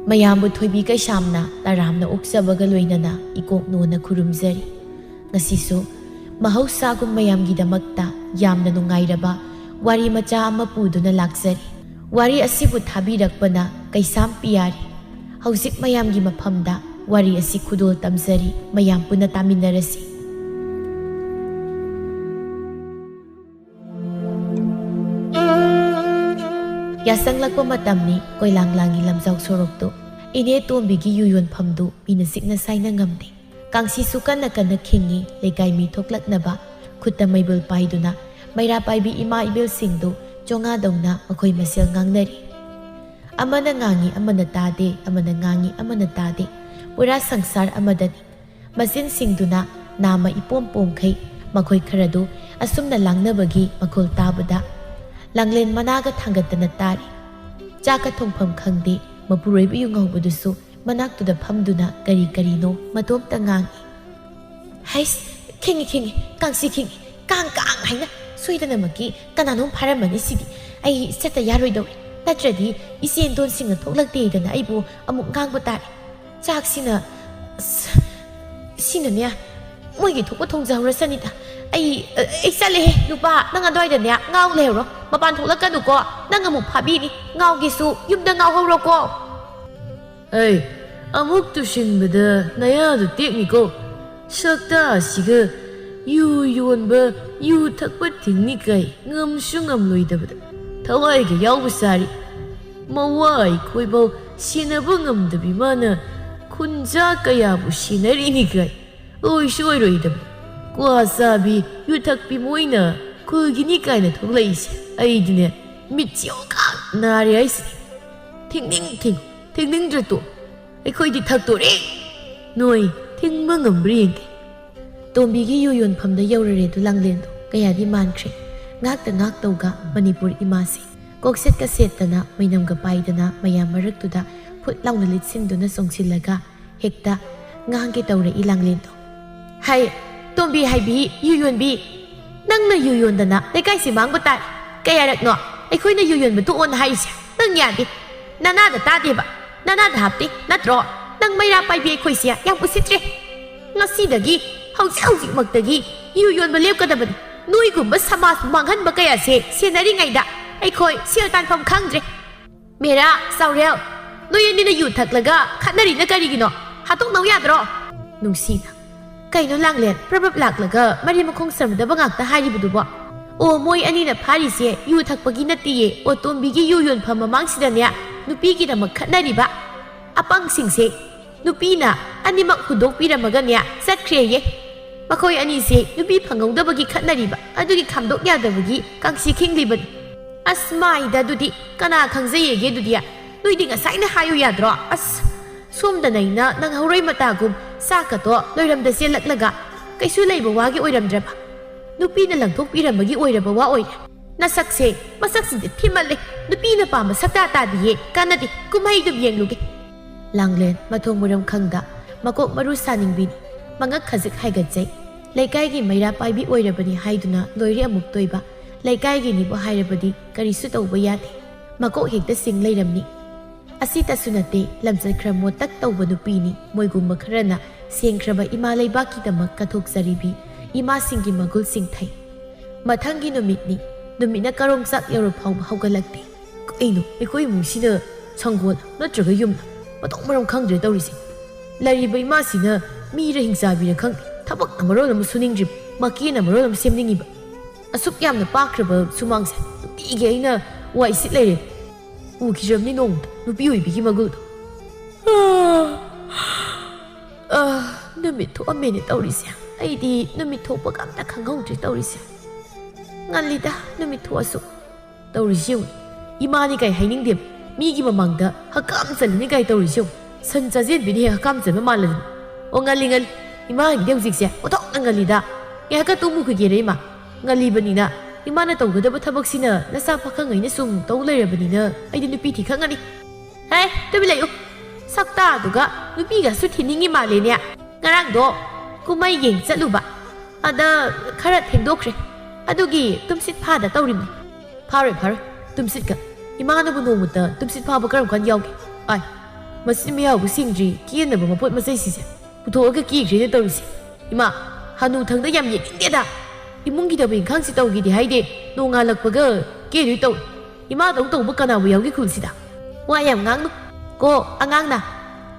ꯃꯌꯥꯝꯕꯨ ꯊꯣꯏꯕꯤ ꯀꯩꯁꯥꯝꯅ ꯇꯔꯥꯝꯅ ꯑꯣꯛꯆꯕꯒ ꯂꯣꯏꯅꯅ ꯏꯀꯣꯛꯅꯣꯅ ꯈꯨꯔꯨꯝꯖꯔꯤ꯫ ꯉꯁꯤꯁꯨ ꯃꯍꯧꯁꯥꯒꯨꯝ ꯃꯌꯥꯝꯒꯤꯗꯃꯛꯇ ꯌꯥꯝꯅ ꯅꯨꯡꯉꯥꯏꯔꯕ ꯋꯥꯔꯤ ꯃꯆꯥ ꯑꯃ ꯄꯨꯗꯨꯅ ꯂꯥꯛꯆꯔꯤ꯫ ꯋꯥꯔꯤ ꯑꯁꯤꯕꯨ ꯊꯥꯕꯤꯔꯛꯄꯅ ꯀꯩꯁꯥꯝ ꯄꯤꯌꯥꯔꯤ꯫ ꯍꯧꯖꯤꯛ ꯃꯌꯥꯝꯒꯤ ꯃꯐꯝꯗ ꯋꯥꯔꯤ ꯑꯁꯤ ꯈꯨꯗꯣꯜ ꯇꯝꯖꯔꯤ꯫ ꯃꯌꯥꯝ ꯄꯨꯟꯅ ꯇꯥꯃꯤꯟꯅꯔꯁꯤ꯫ ꯌꯥꯁꯪꯂꯛꯄ ꯃꯇꯝꯅꯤ ꯀꯣꯏꯂꯥꯡ ꯂꯥꯡꯒꯤ ꯂꯝꯖꯥꯎ ꯁꯣꯔꯣꯛꯇꯨ ꯏꯅꯦ ꯇꯣꯝꯕꯤꯒꯤ ꯌꯨ ꯌꯣꯟꯐꯝꯗꯨ ꯃꯤꯅ ꯆꯤꯛꯅ ꯁꯥꯏꯅ ꯉꯝꯗꯦ꯫ ꯀꯥꯡꯁꯤꯁꯨ ꯀꯟꯅ ꯀꯟꯅ ꯈꯤꯡꯉꯤ ꯂꯩꯀꯥꯏ ꯃꯤ ꯊꯣꯛꯂꯛꯅꯕ ꯈꯨꯠꯇ ꯃꯩꯕꯨꯜ ꯄꯥꯏꯗꯨꯅ ꯃꯩꯔꯥ ꯄꯥꯏꯕꯤ ꯏꯃꯥ ꯏꯕꯦꯜꯁꯤꯡꯗꯨ ꯆꯣꯉꯥꯗꯧꯅ ꯃꯈꯣꯏ ꯃꯁꯦꯜ ꯉꯥꯡꯅꯔꯤ꯫ ꯑꯃꯅ ꯉꯥꯡꯉꯤ ꯑꯃꯅ ꯇꯥꯗꯦ, ꯑꯃꯅ ꯉꯥꯡꯉꯤ ꯑꯃꯅ ꯇꯥꯗꯦ, ꯄꯨꯔꯥ ꯁꯪꯁꯥꯔ ꯑꯃꯗꯅꯤ꯫ ꯃꯆꯤꯟꯁꯤꯡꯗꯨꯅ ꯅꯥꯝꯃ ꯏꯄꯣꯝ ꯄꯣꯝꯈꯩ ꯃꯈꯣꯏ ꯈꯔꯗꯨ ꯑꯁꯨꯝꯅ ꯂꯥꯡꯅꯕꯒꯤ ꯃꯈꯣꯜ ꯇꯥꯕꯗ ꯂꯥꯡꯂꯦꯟ ꯃꯅꯥꯒ ꯊꯥꯡꯒꯠꯇꯅ ꯇꯥꯔꯤ꯫ ꯆꯥꯛꯀ ꯊꯣꯡꯐꯝ ꯈꯪꯗꯦ ꯃꯄꯨꯔꯣꯏꯕ ꯌꯨꯉꯧꯕꯗꯨꯁꯨ ꯃꯅꯥꯛꯇꯨꯗ ꯐꯝꯗꯨꯅ ꯀꯔꯤ ꯀꯔꯤꯅꯣ ꯃꯇꯣꯝꯇ ꯉꯥꯡꯏ꯫ ꯍꯩꯁ ꯈꯤꯡꯉꯤ ꯈꯤꯡꯉꯤ ꯀꯥꯡꯁꯤ ꯈꯤꯡꯉꯤ ꯀꯥꯡ ꯍꯥꯏꯅ ꯁꯣꯏꯗꯅꯃꯛꯀꯤ ꯀꯅꯥꯅꯣꯝ ꯐꯥꯔꯝꯃꯅꯤ ꯁꯤꯗꯤ ꯑꯩ ꯆꯠꯇ ꯌꯥꯔꯣꯏꯗꯧꯔꯦ ꯅꯠꯇ꯭ꯔꯗꯤ ꯏꯆꯦꯟꯗꯣꯟꯁꯤꯡꯅ ꯊꯣꯛꯂꯛꯇꯦꯗꯅ ꯑꯩꯕꯨ ꯑꯃꯨꯛ ꯉꯥꯡꯕ ꯇꯥꯔꯦ꯫ ꯆꯥꯛꯁꯤꯅ ꯁꯤꯅꯅꯦ ꯃꯣꯏꯒꯤ ꯊꯣꯛꯄ ꯊꯣꯡꯖꯍꯧꯔꯁꯅꯤꯗ ꯑꯩ ꯆꯠꯂꯦꯍꯦ ꯅꯨꯄꯥ ꯅꯪ ꯑꯗ꯭ꯋꯥꯏꯗꯅꯦ ꯉꯥꯎ ꯂꯩꯍꯧꯔꯣ ꯃꯄꯥꯟ ꯊꯣꯛꯂꯛꯀꯅꯨꯀꯣ ꯅꯪ ꯑꯃꯨꯛ ꯐꯥꯕꯤꯅꯤ ꯉꯥꯎꯒꯦꯁꯨ ꯌꯨꯝꯗ ꯉꯥꯎꯍꯧꯔꯣꯀꯣ꯫ ꯑꯩ ꯑꯃꯨꯛ ꯇꯨꯁꯤꯟꯕꯗ ꯅꯌꯥꯗꯨ ꯇꯦꯛꯅꯤꯀꯣ ꯁꯛꯇꯥ ꯑꯁꯤꯒ ꯌꯨ ꯌꯣꯟꯕ ꯌꯨ ꯊꯛꯄ ꯊꯤꯡꯅꯤ ꯀꯥꯏ ꯉꯝꯁꯨ ꯉꯝꯂꯣꯏꯗꯕꯗ ꯊꯋꯥꯏꯒ ꯌꯥꯎꯕ ꯁꯥꯔꯤ꯫ ꯃꯋꯥ ꯑꯩꯈꯣꯏꯐꯥꯎ ꯁꯦꯟꯅꯕ ꯉꯝꯗꯕꯤ ꯃꯥꯅ ꯈꯨꯟꯖꯥ ꯀꯌꯥꯕꯨ ꯁꯦꯟꯅꯔꯤꯅꯤ ꯀꯥꯏ ꯑꯣꯏꯁꯨ ꯑꯣꯏꯔꯣꯏꯗꯕ ꯀ꯭ꯋꯥ ꯆꯥꯕꯤ ꯌꯨ ꯊꯛꯄꯤ ꯃꯣꯏꯅ ꯈꯨꯜꯒꯤꯅꯤ ꯀꯥꯏꯅ ꯊꯣꯛꯂꯛꯏꯁꯦ ꯑꯩꯗꯤꯅꯦ ꯃꯤꯠꯁꯤꯌꯣꯀ ꯅꯥꯔꯦ ꯍꯥꯏꯁꯤꯅꯤ꯫ ꯊꯤꯡꯅꯤꯡꯗ꯭ꯔ ꯇꯣ ꯑꯩꯈꯣꯏꯗꯤ ꯊꯛꯇꯣꯔꯦ ꯅꯣꯏ ꯊꯤꯡꯕ ꯉꯝꯕ꯭ꯔꯥ ꯌꯦꯡꯒꯦ꯫ ꯇꯣꯝꯕꯤꯒꯤ ꯌꯨ ꯌꯣꯟꯐꯝꯗ ꯌꯧꯔꯔꯦꯗꯨ ꯂꯥꯡꯂꯦꯟꯗꯣ ꯀꯌꯥꯗꯤ ꯃꯥꯟꯈ꯭ꯔꯦ꯫ ꯉꯥꯛꯇ ꯉꯥꯛꯇꯧꯒ ꯃꯅꯤꯄꯨꯔ ꯏꯃꯥꯁꯤ ꯀꯣꯛꯁꯦꯠꯀ ꯁꯦꯠꯇꯅ ꯃꯩꯅꯝꯒ ꯄꯥꯏꯗꯅ ꯃꯌꯥꯝ ꯃꯔꯛꯇꯨꯗ ꯐꯨꯠ ꯂꯥꯎꯅ ꯂꯤꯠꯁꯤꯟꯗꯨꯅ ꯆꯣꯡꯁꯤꯜꯂꯒ ꯍꯦꯛꯇ ꯉꯥꯡꯒꯦ ꯇꯧꯔꯛꯏ ꯂꯥꯡꯂꯦꯟꯗꯣ꯫ ꯍꯥꯏ ꯇꯣꯝꯕꯤ ꯍꯥꯏꯕꯤ ꯌꯨ ꯌꯣꯟꯕꯤ ꯅꯪꯅ ꯌꯨ ꯌꯣꯟꯗꯅ ꯂꯩꯀꯥꯏꯁꯤ ꯃꯥꯡꯕ ꯇꯥꯔꯦ꯫ ꯀꯌꯥꯔꯛꯅꯣ ꯑꯩꯈꯣꯏꯅ ꯌꯨ ꯌꯣꯟꯕ ꯇꯣꯛꯑꯣꯅ ꯍꯥꯏꯔꯤꯁꯦ ꯅꯪ ꯌꯥꯗꯦ ꯅꯅꯥꯗ ꯇꯥꯗꯦꯕ ꯅꯅꯥꯗ ꯍꯥꯞꯇꯦ ꯅꯠꯇ꯭ꯔꯣ ꯅꯪ ꯃꯩꯔꯥ ꯄꯥꯏꯕꯤ ꯑꯩꯈꯣꯏꯁꯦ ꯌꯥꯝ ꯎꯁꯤꯠꯇ꯭ꯔꯦ꯫ ꯉꯁꯤꯗꯒꯤ ꯍꯧꯖꯤꯛꯃꯛꯇꯒꯤ ꯌꯨ ꯌꯣꯟꯕ ꯂꯦꯞꯀꯗꯕꯅꯤ꯫ ꯅꯣꯏꯒꯨꯝꯕ ꯁꯃꯥꯖ ꯃꯥꯡꯍꯟꯕ ꯀꯌꯥꯁꯦ ꯁꯦꯟꯅꯔꯤꯉꯩꯗ ꯑꯩꯈꯣꯏ ꯁꯦꯜ ꯇꯥꯟꯐꯝ ꯈꯪꯗ꯭ꯔꯦ꯫ ꯃꯦꯔꯥ ꯆꯥꯎꯔꯦꯜ ꯅꯣꯏ ꯑꯅꯤꯅ ꯌꯨ ꯊꯛꯂꯒ ꯈꯠꯅꯔꯤꯅ ꯀꯔꯤꯒꯤꯅꯣ ꯍꯥꯠꯇꯣꯛꯅꯧ ꯌꯥꯗ꯭ꯔꯣ꯫ ꯅꯨꯡꯁꯤꯅ ꯀꯩꯅꯣ ꯂꯥꯡꯂꯦꯟ ꯄ꯭ꯔꯕꯞ ꯂꯥꯛꯂꯒ ꯃꯔꯤ ꯃꯈꯣꯡ ꯁꯝꯅꯗꯕ ꯉꯥꯛꯇ ꯍꯥꯏꯔꯤꯕꯗꯨꯕꯣ꯫ ꯑꯣ ꯃꯣꯏ ꯑꯅꯤꯅ ꯐꯥꯔꯤꯁꯦ ꯌꯨ ꯊꯛꯄꯒꯤ ꯅꯠꯇꯦꯌꯦ ꯑꯣ ꯇꯣꯝꯕꯤꯒꯤ ꯌꯨ ꯌꯣꯟꯐꯝ ꯃꯃꯥꯡꯁꯤꯗꯅꯦ ꯅꯨꯄꯤꯒꯤꯗꯃꯛ ꯈꯠꯅꯔꯤꯕ ꯑꯄꯪꯁꯤꯡꯁꯦ ꯅꯨꯄꯤꯅ ꯑꯅꯤꯃꯛ ꯍꯨꯟꯗꯣꯛꯄꯤꯔꯝꯃꯒꯅꯦ ꯆꯠꯈ꯭ꯔꯦꯌꯦ꯫ ꯃꯈꯣꯏ ꯑꯅꯤꯁꯦ ꯅꯨꯄꯤ ꯐꯪꯍꯧꯗꯕꯒꯤ ꯈꯠꯅꯔꯤꯕ ꯑꯗꯨꯒꯤ ꯈꯥꯝꯗꯣꯛ ꯌꯥꯗꯕꯒꯤ ꯀꯥꯡꯁꯤ ꯈꯤꯡꯂꯤꯕꯅꯤ꯫ ꯑꯁ ꯃꯥꯏꯗ ꯑꯗꯨꯗꯤ ꯀꯅꯥ ꯈꯪꯖꯩꯌꯦꯒꯦ ꯑꯗꯨꯗꯤ ꯅꯣꯏꯗꯤ ꯉꯁꯥꯏꯅ ꯍꯥꯏꯌꯨ ꯌꯥꯗ꯭ꯔꯣ꯫ ꯑꯁ ꯁꯣꯝꯗꯅꯩꯅ ꯅꯪ ꯍꯧꯔꯣꯏ ꯃꯇꯥꯒꯨꯝ ꯆꯥꯛꯀꯗꯣ ꯂꯣꯏꯔꯝꯗ ꯆꯦꯜꯂꯛꯂꯒ ꯀꯩꯁꯨ ꯂꯩꯕ ꯋꯥꯒꯤ ꯑꯣꯏꯔꯝꯗ꯭ꯔꯕ ꯅꯨꯄꯤꯅ ꯂꯪꯊꯣꯛꯄꯤꯔꯝꯕꯒꯤ ꯑꯣꯏꯔꯕ ꯋꯥ ꯑꯣꯏꯔꯦ꯫ ꯅꯁꯛꯁꯦ ꯃꯁꯛꯁꯤꯡꯁꯦ ꯊꯤꯃꯜꯂꯦ ꯅꯨꯄꯤꯅ ꯄꯥꯝꯕ ꯁꯛꯇꯥ ꯇꯥꯗꯤꯌꯦ ꯀꯥꯟꯅꯗꯦ ꯀꯨꯝꯍꯩꯗꯨꯝ ꯌꯦꯡꯂꯨꯒꯦ꯫ ꯂꯥꯡꯂꯦꯟ ꯃꯊꯣꯡ ꯃꯔꯝ ꯈꯪꯗ ꯃꯀꯣꯛ ꯃꯔꯨ ꯁꯥꯅꯤꯡꯕꯤꯅꯤ ꯃꯉꯛ ꯈꯖꯤꯛ ꯍꯥꯏꯒꯠꯆꯩ꯫ ꯂꯩꯀꯥꯏꯒꯤ ꯃꯩꯔꯥ ꯄꯥꯏꯕꯤ ꯑꯣꯏꯔꯕꯅꯤ ꯍꯥꯏꯗꯨꯅ ꯂꯣꯏꯔꯦ ꯑꯃꯨꯛ ꯇꯣꯏꯕ ꯂꯩꯀꯥꯏꯒꯤꯅꯤꯕꯨ ꯍꯥꯏꯔꯕꯗꯤ ꯀꯔꯤꯁꯨ ꯇꯧꯕ ꯌꯥꯗꯦ ꯃꯀꯣꯛ ꯍꯦꯛꯇ ꯁꯤꯡ ꯂꯩꯔꯝꯅꯤ꯫ ꯑꯁꯤꯇꯁꯨ ꯅꯠꯇꯦ ꯂꯝꯆꯠ ꯈꯔ ꯃꯣꯇꯛ ꯇꯧꯕ ꯅꯨꯄꯤꯅꯤ ꯃꯣꯏꯒꯨꯝꯕ ꯈꯔꯅ ꯁꯦꯡꯈ꯭ꯔꯕ ꯏꯃꯥ ꯂꯩꯕꯥꯛꯀꯤꯗꯃꯛ ꯀꯠꯊꯣꯛꯆꯔꯤꯕꯤ ꯏꯃꯥꯁꯤꯡꯒꯤ ꯃꯒꯨꯜꯁꯤꯡ ꯊꯩ꯫ ꯃꯊꯪꯒꯤ ꯅꯨꯃꯤꯠꯅꯤ ꯅꯨꯃꯤꯠꯅ ꯀꯔꯣꯡ ꯆꯥꯛ ꯌꯧꯔ ꯐꯥꯎꯕ ꯍꯧꯒꯠꯂꯛꯇꯦ꯫ ꯀꯩꯅꯣ ꯑꯩꯈꯣꯏ ꯏꯃꯨꯡꯁꯤꯗ ꯁꯪꯒꯣꯜ ꯅꯠꯇ꯭ꯔꯒ ꯌꯨꯝꯅ ꯃꯊꯣꯡ ꯃꯔꯝ ꯈꯪꯗ꯭ꯔꯦ ꯇꯧꯔꯤꯁꯦ꯫ ꯂꯩꯔꯤꯕ ꯏꯃꯥꯁꯤꯅ ꯃꯤꯔ ꯍꯤꯡꯆꯥꯕꯤꯔ ꯈꯪꯗꯦ ꯊꯕꯛꯅ ꯃꯔꯣꯜ ꯑꯃ ꯁꯨꯅꯤꯡꯗ꯭ꯔꯤꯕ ꯃꯀꯦꯅ ꯃꯔꯣꯜ ꯑꯃ ꯁꯦꯝꯅꯤꯡꯉꯤꯕ ꯑꯁꯨꯛ ꯌꯥꯝꯅ ꯄꯥꯛꯈ꯭ꯔꯕ ꯁꯨꯃꯥꯡꯁꯦ ꯅꯨꯡꯇꯤꯒꯤ ꯑꯩꯅ ꯋꯥꯏ ꯁꯤꯠ ꯂꯩꯔꯦ ꯎꯈꯤꯗ꯭ꯔꯕꯅꯤ ꯅꯣꯡꯃꯗ ꯅꯨꯄꯤ ꯑꯣꯏꯕꯤꯒꯤ ꯃꯒꯨꯜꯗꯣ꯫ ꯅꯨꯃꯤꯠ ꯊꯣꯛꯑꯝꯃꯦꯅꯦ ꯇꯧꯔꯤꯁꯦ ꯑꯩꯗꯤ ꯅꯨꯃꯤꯠ ꯊꯣꯛꯄꯒ ꯑꯝꯇ ꯈꯪꯍꯧꯗ꯭ꯔꯦ ꯇꯧꯔꯤꯁꯦ꯫ ꯉꯜꯂꯤꯗ ꯅꯨꯃꯤꯠ ꯊꯣꯛꯑꯁꯨ ꯇꯧꯔꯤꯁꯤ ꯌꯦꯡꯉꯨ ꯏꯃꯥꯅꯤ ꯀꯥꯏ ꯍꯥꯏꯅꯤꯡꯗꯦꯕ ꯃꯤꯒꯤ ꯃꯃꯥꯡꯗ ꯍꯛꯀꯥꯝ ꯆꯜꯂꯅꯤ ꯀꯥꯏ ꯇꯧꯔꯤꯁꯤ ꯌꯦꯡꯉꯨ ꯁꯟ ꯆꯥꯖꯦꯟꯕꯤꯅ ꯍꯦꯛ ꯍꯛꯀꯥꯝ ꯆꯟꯕ ꯃꯥꯜꯂꯗꯅ꯫ ꯑꯣ ꯉꯜꯂꯤ ꯏꯃꯥꯒꯤꯗꯤ ꯍꯧꯖꯤꯛꯁꯦ ꯑꯣꯟꯊꯣꯛꯅ ꯉꯜꯂꯤꯗ ꯉꯥꯏꯍꯥꯛꯀ ꯇꯨꯝꯃꯨꯈꯤꯒꯦꯔ ꯏꯃꯥ ꯉꯜꯂꯤꯕꯅꯤꯅ ꯏꯃꯥꯅ ꯇꯧꯒꯗꯕ ꯊꯕꯛꯁꯤꯅ ꯅꯆꯥ ꯄꯥꯈꯪꯉꯩꯅ ꯁꯨꯝ ꯇꯧ ꯂꯩꯔꯕꯅꯤꯅ ꯑꯩꯗꯤ ꯅꯨꯄꯤ ꯊꯤ ꯈꯪꯉꯅꯤ꯫ ꯍꯦ ꯇꯨꯃꯤꯟ ꯂꯩꯌꯨ ꯁꯛꯇꯥꯗꯨꯒ ꯅꯨꯄꯤꯒꯁꯨ ꯊꯤꯅꯤꯡꯉꯤ ꯃꯥꯜꯂꯦꯅꯦ꯫ ꯉꯔꯥꯡꯗꯣ ꯀꯨꯝꯍꯩ ꯌꯦꯡ ꯆꯠꯂꯨꯕ ꯑꯗ ꯈꯔ ꯊꯦꯡꯗꯣꯛꯈ꯭ꯔꯦ ꯑꯗꯨꯒꯤ ꯇꯨꯝꯁꯤꯠ ꯐꯥꯗ ꯇꯧꯔꯤꯕꯅꯤ꯫ ꯐꯥꯔꯣꯏ ꯇꯨꯝꯁꯤꯠꯀ ꯏꯃꯥꯅꯕꯨ ꯅꯣꯡꯃꯇ ꯇꯨꯝꯁꯤꯠ ꯐꯥꯕ ꯀꯔꯝ ꯀꯥꯟ ꯌꯥꯎꯒꯦ꯫ ꯑꯥꯏ Masi miyao singri kian na ba mapot masay sisa. Putoga ki grade tawisi. Ima, hanu thangda yam yeking da. Imong gida bin khang si taw gidi haide no nga lakpaga ke ri taw. Ima dong taw ba kana bu yawgi khulsida. Wa yam ngang no. Ko angang na.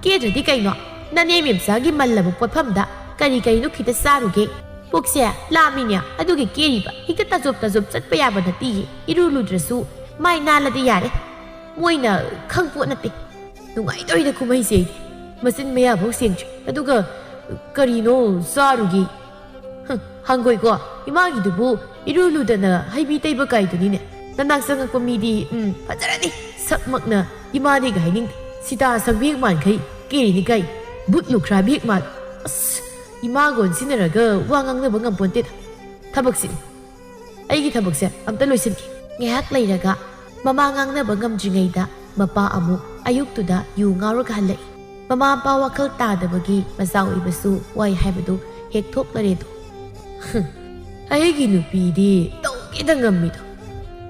Ke jodi kai no. Nane mem sa gi malla bu potpham da. Kari kai no khita saruge. Pokse laminya adugi keri ba. Hikta tajop chat pa ya ba na ti. Iru ludrasu mai na la di yare. Moina khang po na ti. Nungai doi da kumai se. Masin maya bok sing chi. Aduga kari no sarugi. Hangoi ko imagi dubu iru ludana haibi tai ba kai duni ne. Nanak sang ko mi di fajarani. Sakmak na imadi ga hining. Sita sang biak man kai keri ni kai. But lukra biak man. Imagon sinaraga wangang na bangam pontit. Tabaksin. Aigi tabaksin amta loisin ki. Ngehak lairaga mamangang na bangam jingayda mapa amu ayuktuda yu ngarog halai. Mama pa wakal tadabagi masaw ibasu wai haibadu hek thok laredo. Aigi nupi di tawkida ngamito.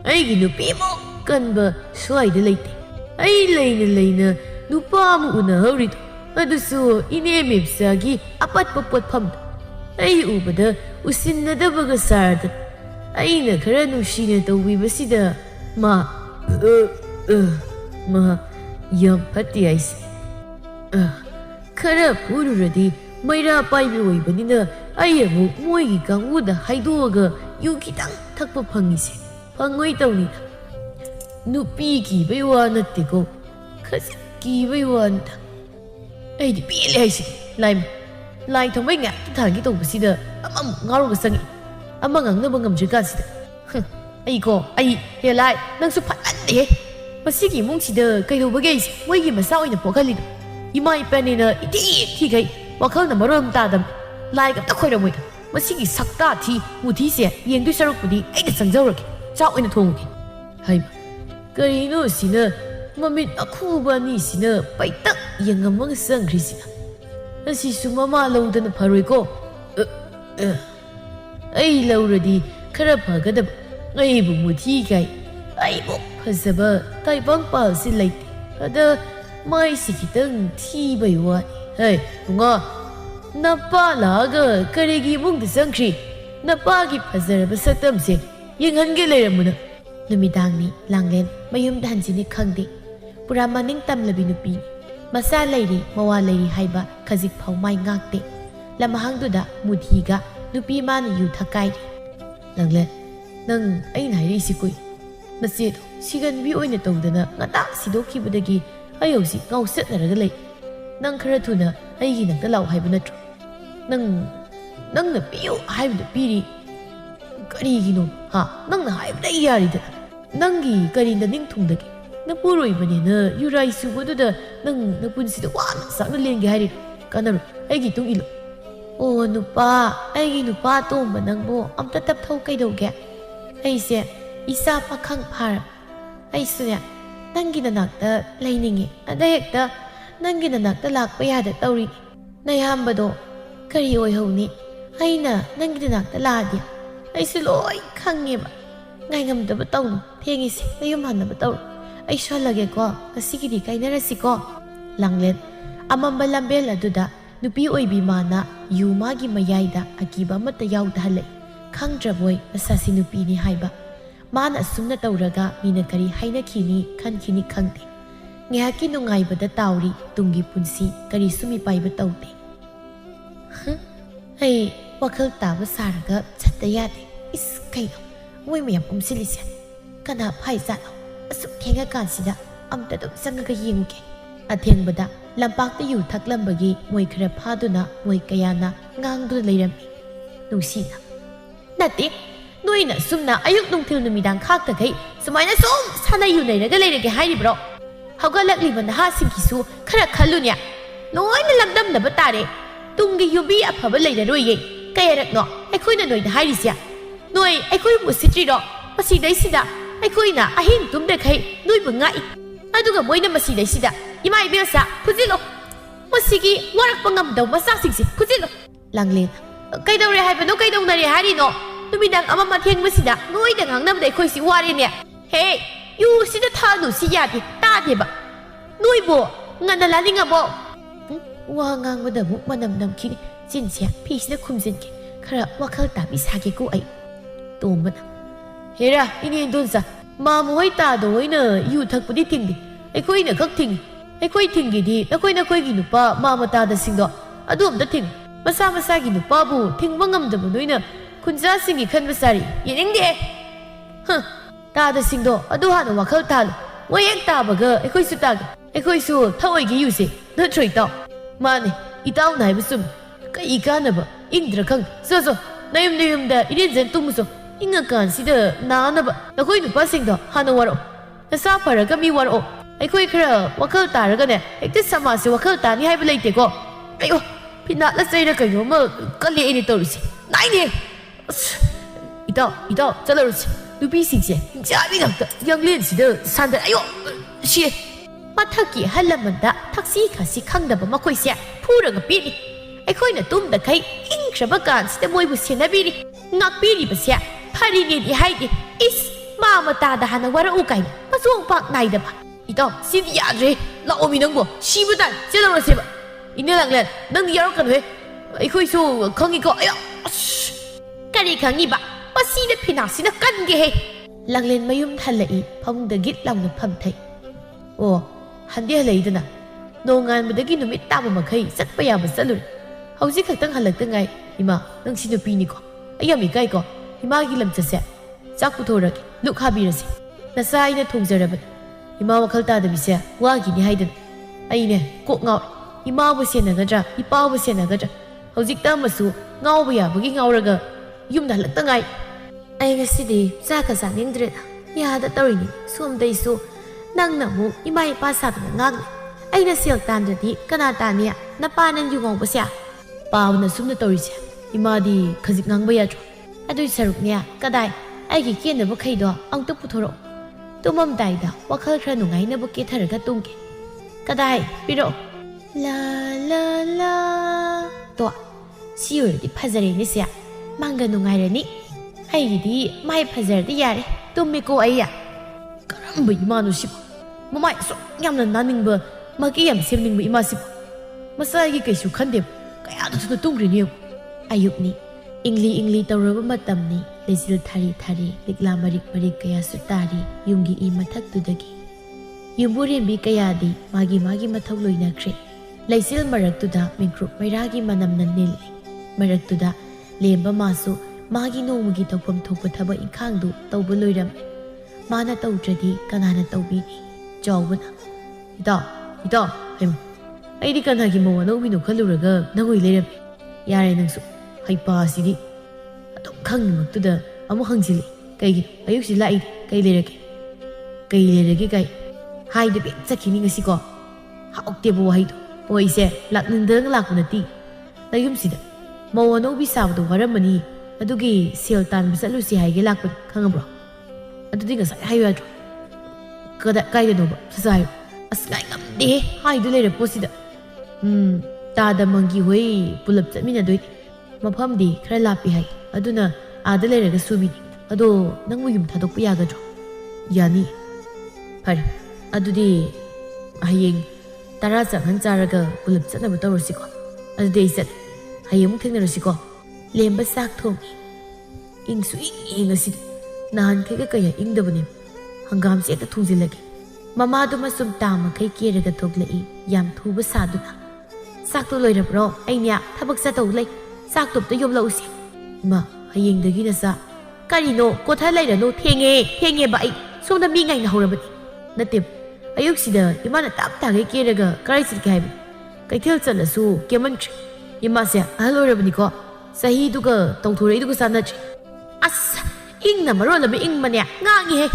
Aigi nupi mo kanba suwayda laite. Ay layna nupa mo unahawrito. Adusu inemipsagi apat papot pamda. Ay ubada usin na dabaga sarda. Ay na kara nushi na tawibasida ma yam pati ay si. Kara pururadi mayra paibi oibanina ay amuk moigi kanguda haidoga yung kitang takpa pangisi. Pangoy tawnida. Nupi kibaywa natte ko. Kasi kibaywa nata. Ay di pili ay si. Lai thongmay nga tatagi tawbasida amam ngaruga sangi. Amangang nabangam jagasida. Ay ko, ay, helay, nang supalante. Masigi mong sida kayo bagay si, mo'y gimasaoy na po kalido. Imay pa nina iti kay, wakal na maram tadam. Lai ka takoy na mo'y ta. Masigi sakta ti, muti siya, yang do'y sarok pudi, ay nasang zawraki. Saoy na tunguki. Hay, karino sina, mamit ako ba ni sina, paitak, yang amang sangri sina. Nasi sumamalaw da na paroy ko. Ay lauradi, karapagadab. Ay bumuti kay. Ay mo, pasaba, tay bang pa si laite. Ada, may sikitang tibay wani. Ay, nga, napalaga, karigi mong dasangkri. Napagi pasaraba sa tamsi. Yung hanggilayra mo na. Lumidang ni Langlen, mayumdahan sini khangdi. Pura maning tamlabi nupi. Masa layri, mawalayri haiba, kazik pao may ngakti. Lamahang duda, mudhiga, nupi man yuthakay. Langlen, nang ay nairi si kuy. Masito, sigan bi oy na tawdana nga tak sidokibadagi ayaw si ngawsat na ragalay. Nang karatu na ay ginagdalaw haiba na tro. Nang napiyo haiba na piri. Kari gino, ha? Nang na haiba na iyari da. Nanggi kari na ning tungdagi. Napuroy ba niya na yuray subo da nang napunsida wana sa nalingi hari. Kanaro, ay gitong ilo. O nupa, ay ginupa to manang mo am tatap thaw kay daw kaya. Ay siya, isa pa kang para. Ay siya, nang ginanakta layningi. Adayagta, nang ginanakta lakpa yada tawri. Nayhamba do, kari oy haw ni. Ay na, nang ginanakta ladya. Ay siloy, kangi ba. Ngay ngamda ba taw no, tengisi, nayumhan na ba taw. Ay siya lagi ko, kasi kidi kay narasi ko. Langlet, amambalambel aduda, nupi oy bimana, yumagi mayayda, akiba matayaw dahalay. Kang draboy asa sinupi ni haiba. Mana asum na tawraga minagkari hay na kini kan kini kangte. Ngayaki nungay ba da tawri tunggi punsi kari sumipay ba tawte. Ay wakal tawa saraga chatayate is kayo. Moy mayam umsilisyan. Kana pay zalaw. Asuk kenga kansida amta dum sangaga yinguke. Ateng bada lampak ta yu taklambagi moy kara paduna moy kayana ngangdu layrami. Nungsina. Nati, noy na sumna ayuk nungtil numidang kaktagay sumay na sum sana yun ay nagalayraga hayri bro. Hawgalakliban na hasing kisu kara kalunya. Noy na lamdam na batare. Tunggi yubi apaba layraroy kaya rak no ay koy na noy na hayri siya. Noy ay koy musitri ro. Masiday sida ay koy na ahin tumdagay noy bangai. Aduga moy na masiday sida. Imay bilsa puzilo. Masigi warak pangamdaw masasingsi puzilo. Langlen. Kay daw re hayba no kay daw na re hari no. Numidang ama matheng masida noi da ngang nam dai khoi si wari ne. Hey, yu sida thanu si yati ta de ba. Noi bo ngana lani nga bo wa ngang bada mu manam nam ki jin sia phi sina khumjin ki khara wakhal ta bi sa ke ko ai tom bana hera ini don sa ma mu hoi ta do ina yu thak pudi ting di ai khoi na khak ting ai khoi ting gi di na khoi gi nu pa ma ma ta da sing do adum da ting masa gi nu pa bu ting ba ngam da bu noina khunja sing gi khan ba sari yening de ha ta da sing do adu ha na wakhal ta lo wa yak ta ba ga ai khoi su ta ga ai khoi su thawai gi yu se na throi taw ma ne itaw nai bu sum kai ka na ba indra khang so nayum da irin zen tum so inga kan si da na na ba na khoi nu pa sing do ha na waro na sa phara ga mi waro ai khoi khara wakhal ta ra ga ne ekta sama se wakhal ta ni hai ba leite ko ayo pina la sai ra ka yo ma ka le ni to ri si nai ne itaw chala ri si nu bi sing se ja bi ga ta yang len si da san da ayo shi mathaki halamanda taxi khasi khangdaba makhoi sia phuraga pini akhoi na tum da khai ing shraba kan sita moi bu sena biri ngak piri basia phari ni di haidi is mama ta da hana wara u kai masung pak nai da ba ito sin ya dre la omi nang bo shi bu dan se la se ba ine lang len nang di yaro kan he akhoi su khangi ko ayo kari khangi ba pasi da phina sina kan ge he langlen mayum thalai phang da git lang na pham thai o handi halaidana nongan badagi numit tama makai satpa ya basalur hauji khaktang halakta ngai ima nang sinu pini ko ayami kai ko ima gi lam chase chak pu thorak luk habi rasi nasai na thongjarab ima wakhal ta da bise wa gi ni haidan ai ne ko ngau ima bu sena gadra ipa bu sena gadra hauji ta masu ngau bu ya bagi ngau raga yum da halakta ngai ai ga sidi chaka sa nindre ya da tawini som dai su nang na mu imai pa sa da ngang ai na sil tan da di kana ta ne na pa nan yu ngong ba sia paw na sum na tori sia ima di khajik ngang ba ya tro adui saruk ne kadai ai gi ken na ba khai do ang tu puthoro tumam dai da wakhal khra nu ngai na ba ke thar ga tung ke kadai piro la la la to siur di phajare ni sia manga nu ngai re ni ai gi di mai phajar di yare tum mi ko ai ya karam ima nu sip mamai so yam na naning ba maki yam sem ning ba ima sip masa gi kai su khan de kaya da tu tung ri ni ayuk ni ingli tawraba matam ni lezil thari likla marik kaya su tari yumgi I mathak tu dagi yumburin bi kaya di magi mathau loina khre lezil marak tu da mingrup mairagi manam nan nil marak tu da lemba masu magi no mugi tawpam thokpa thaba ikhang du tawba loiram mana tawtradi kanana tawbi ni jawbana ida hem ai di kana gi mo no bi no khaluraga nangoi leram yare nangsu haipa sidi atom khang ni maktu da amu hangjili kai gi ayuk si lai kai lerage kai hai de be chakini ngasi ko ha okte bo hai do oi se lak ning dang lak na ti nayum sida mo no bi sa do waramani adugi sel tan bi salu si hai gi lak khangabro adudi ga sai hayu adro kada kai de no ba sai asngai ngam de hai du lere posida ta da mangi hoi pulap chamina doi mafam di khara lapi hai aduna ada lere ga subi ado nangmu yum thadok pu yagadro yani phari adudi hayeng tara chang charaga pulap chana bu tawrosi ko adudi isat hayeng thengna rosi ko lemba sak thong ingsu ing asi nan ke kaya ingdabane hangam se ta thungzilage mama du masum tama kai keraga thoglai yam thuba saduna sak to loirabro ainya thabak sa to lei sak top to yom lausi ma hayeng dagi na sa karino kotha laira no thenge ba ai somda mi ngai na horabani natip ayuk sida imana tap ta ge keraga karai sit kai kai thel chala su keman ima se alorabani ko sahi du ga tongthore du ga sanach as ing na maro la be ing mania ngangi he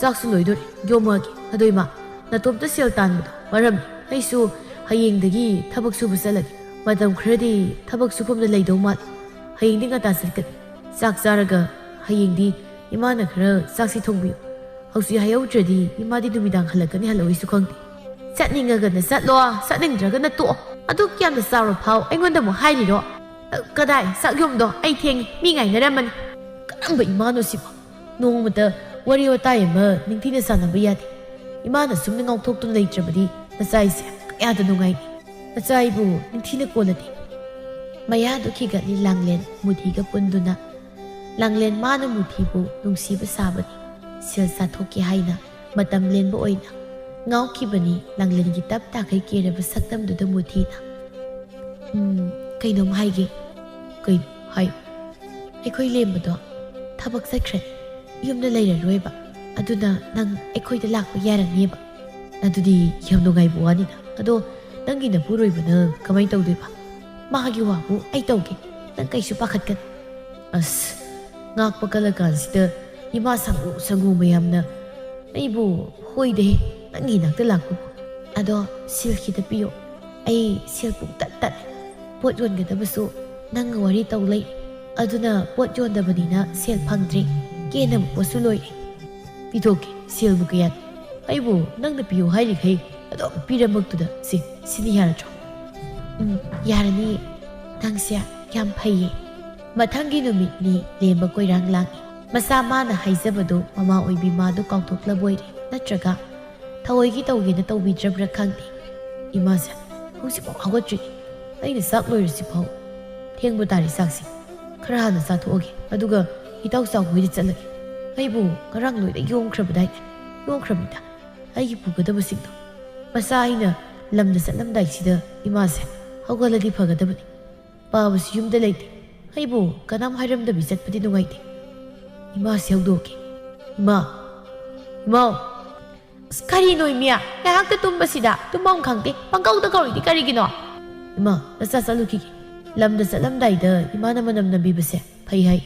sak su loidor yomagi adoima na top ta sel tan maram ai su hayeng dagi thabak su busalagi madam khradi thabak su phum da leidau mat hayeng dinga ta sirkat sak zaraga hayeng di imana khra sak si thongbi hausi hayau tradi imadi dumidang halakani haloi su khangti satninga ga na satlo satning draga na to adu kyam da saro phau aingonda mo hai ni ro kadai sak yom do ai theng mi ngai na raman karamba imano si nongmata wari watai ma ningthina sanaba yadi imana sumna ngau thok tun leitrabadi nasai se ꯀꯌꯥꯗ ꯅꯨꯡꯉꯥꯏꯅꯤ ꯅꯆꯥ ꯑꯩꯕꯨ ꯅꯤꯡꯊꯤꯅ ꯀꯣꯜꯂꯗꯤ ꯃꯌꯥꯗꯨ ꯈꯤꯒꯠꯂꯤ ꯂꯥꯡꯂꯦꯟ ꯃꯨꯊꯤꯒ ꯄꯨꯟꯗꯨꯅ ꯂꯥꯡꯂꯦꯟ ꯃꯥꯅ ꯃꯨꯊꯤꯕꯨ ꯅꯨꯡꯁꯤꯕ ꯁꯥꯕꯅꯤ ꯁꯦꯜ ꯆꯥꯊꯣꯛꯀꯦ ꯍꯥꯏꯅ ꯃꯇꯝ ꯂꯦꯟꯕ ꯑꯣꯏꯅ ꯉꯥꯎꯈꯤꯕꯅꯤ ꯂꯥꯡꯂꯦꯟꯒꯤ ꯇꯞ ꯇꯥꯈꯩ ꯀꯦꯔꯕ ꯁꯛꯇꯝꯗꯨꯗ ꯃꯨꯊꯤꯅ ꯀꯩꯅꯣꯝ ꯍꯥꯏꯒꯦ ꯀꯩꯅꯣ ꯍꯥꯏꯌꯨ ꯑꯩꯈꯣꯏ ꯂꯦꯝꯕꯗꯣ ꯊꯕꯛ ꯆꯠꯈ꯭ꯔꯅꯤ ꯌꯨꯝꯗ ꯂꯩꯔꯔꯣꯏꯕ ꯑꯗꯨꯅ ꯅꯪ ꯑꯩꯈꯣꯏꯗ ꯂꯥꯛꯄ ꯌꯥꯔꯅꯦꯕ ꯑꯗꯨꯗꯤ ꯌꯥꯝ ꯅꯨꯡꯉꯥꯏꯕ ꯋꯥꯅꯤꯅ ꯑꯗꯣ ꯅꯪꯒꯤ ꯅꯄꯨꯔꯣꯏꯕꯅ ꯀꯃꯥꯏꯅ ꯇꯧꯗꯣꯏꯕ ꯃꯥꯒꯤ ꯋꯥꯕꯨ ꯑꯩ ꯇꯧꯒꯦ ꯅꯪ ꯀꯩꯁꯨ ꯄꯥꯈꯠꯀꯅꯨ ꯑꯁ ꯉꯥꯛꯄ ꯀꯜꯂꯀꯥꯟꯁꯤꯗ ꯏꯃꯥ ꯁꯪꯒꯨ ꯃꯌꯥꯝꯅ ꯑꯩꯕꯨ ꯍꯣꯏꯗꯦ ꯅꯪꯒꯤ ꯅꯥꯛꯇ ꯂꯥꯛꯄꯕꯨ ꯑꯗꯣ ꯁꯤꯜ ꯈꯤꯇ ꯄꯤꯌꯣ ꯑꯩ ꯁꯤꯜ ꯄꯨꯡ ꯇꯠꯂꯦ ꯄꯣꯠ ꯌꯣꯟꯒꯗꯕꯁꯨ ꯅꯪꯒ ꯋꯥꯔꯤ ꯇꯧ ꯂꯩ ꯑꯗꯨꯅ ꯄꯣꯠ ꯌꯣꯟꯗꯕꯅꯤꯅ ꯁꯦꯜ ꯐꯪꯗ꯭ꯔꯤ ꯀꯦꯅꯕ ꯄꯣꯠꯁꯨ ꯂꯣꯏꯔꯦ ꯄꯤꯊꯣꯛꯀꯦ ꯁꯦꯜꯕꯨ ꯀꯌꯥꯅꯣ ꯑꯩꯕꯨ ꯅꯪꯅ ꯄꯤꯌꯨ ꯍꯥꯏꯔꯤꯈꯩ ꯑꯗꯨꯝ ꯄꯤꯔꯃꯛꯇꯨꯗ ꯁꯤꯅꯤ ꯌꯥꯔꯗ꯭ꯔꯣ ꯌꯥꯔꯅꯤ ꯅꯪꯁꯦ ꯌꯥꯝ ꯐꯩꯌꯦ ꯃꯊꯪꯒꯤ ꯅꯨꯃꯤꯠꯅꯤ ꯂꯦꯝꯕ ꯀꯣꯏꯔꯥꯡ ꯂꯥꯡꯏ ꯃꯆꯥ ꯃꯥꯅ ꯍꯥꯏꯖꯕꯗꯨ ꯃꯃꯥ ꯑꯣꯏꯕꯤ ꯃꯥꯗꯨ ꯀꯥꯎꯊꯣꯛꯂꯕꯣꯏꯔꯦ ꯅꯠꯇ꯭ꯔꯒ ꯊꯑꯣꯏꯒꯤ ꯇꯧꯒꯦꯅ ꯇꯧꯕꯤꯗ꯭ꯔꯕ꯭ꯔꯥ ꯈꯪꯗꯦ ꯏꯃꯥꯁꯦ ꯍꯧꯖꯤꯛꯐꯥꯎ ꯍꯧꯒꯠꯇ꯭ꯔꯤꯅꯤ ꯑꯩꯅ ꯆꯥꯛ ꯂꯣꯏꯔꯁꯤꯐꯥꯎ ꯊꯦꯡꯕ ꯇꯥꯔꯤ ꯆꯥꯛꯁꯤ ꯈꯔ ꯍꯥꯟꯅ ꯆꯥꯊꯣꯛꯑꯒꯦ ꯑꯗꯨꯒ ꯏꯇꯥꯎꯆꯥꯎ ꯍꯣꯏꯗ ꯆꯠꯂꯒꯦ ꯑꯩꯕꯨ ꯉꯔꯥꯡ ꯂꯣꯏꯅ ꯌꯣꯝꯈ꯭ꯔꯕꯗꯥꯏꯅꯦ ꯌꯣꯝꯈ꯭ꯔꯕꯅꯤꯗ ꯑꯩꯒꯤ ꯄꯨꯒꯗꯕꯁꯤꯡꯗꯣ ꯃꯆꯥ ꯑꯩꯅ ꯂꯝꯗ ꯆꯠꯂꯝꯗꯥꯏꯁꯤꯗ ꯏꯃꯥꯁꯦ ꯍꯧꯒꯠꯂꯗꯤ ꯐꯒꯗꯕꯅꯤ ꯄꯥꯕꯁꯨ ꯌꯨꯝꯗ ꯂꯩꯇꯦ ꯑꯩꯕꯨ ꯀꯅꯥꯝ ꯍꯥꯏꯔꯝꯗꯕꯤ ꯆꯠꯄꯗꯤ ꯅꯨꯡꯉꯥꯏꯇꯦ ꯏꯃꯥꯁꯦ ꯍꯧꯗꯣꯛꯀꯦ ꯏꯃꯥꯎ ꯑꯁ ꯀꯔꯤꯅꯣ ꯏꯃꯤꯌꯥ ꯉꯥꯏꯍꯥꯛꯇ ꯇꯨꯝꯕꯁꯤꯗ ꯇꯨꯝꯐꯝ ꯈꯪꯗꯦ ꯄꯪꯀꯧꯗ ꯀꯧꯔꯤꯗꯤ ꯀꯔꯤꯒꯤꯅꯣ ꯏꯃꯥ ꯅꯆꯥ ꯆꯠꯂꯨꯈꯤꯒꯦ ꯂꯝꯗ ꯆꯠꯂꯝꯗꯥꯏꯗ ꯏꯃꯥꯅ ꯃꯅꯝ ꯅꯝꯕꯤꯕꯁꯦ ꯐꯩ ꯍꯥꯏ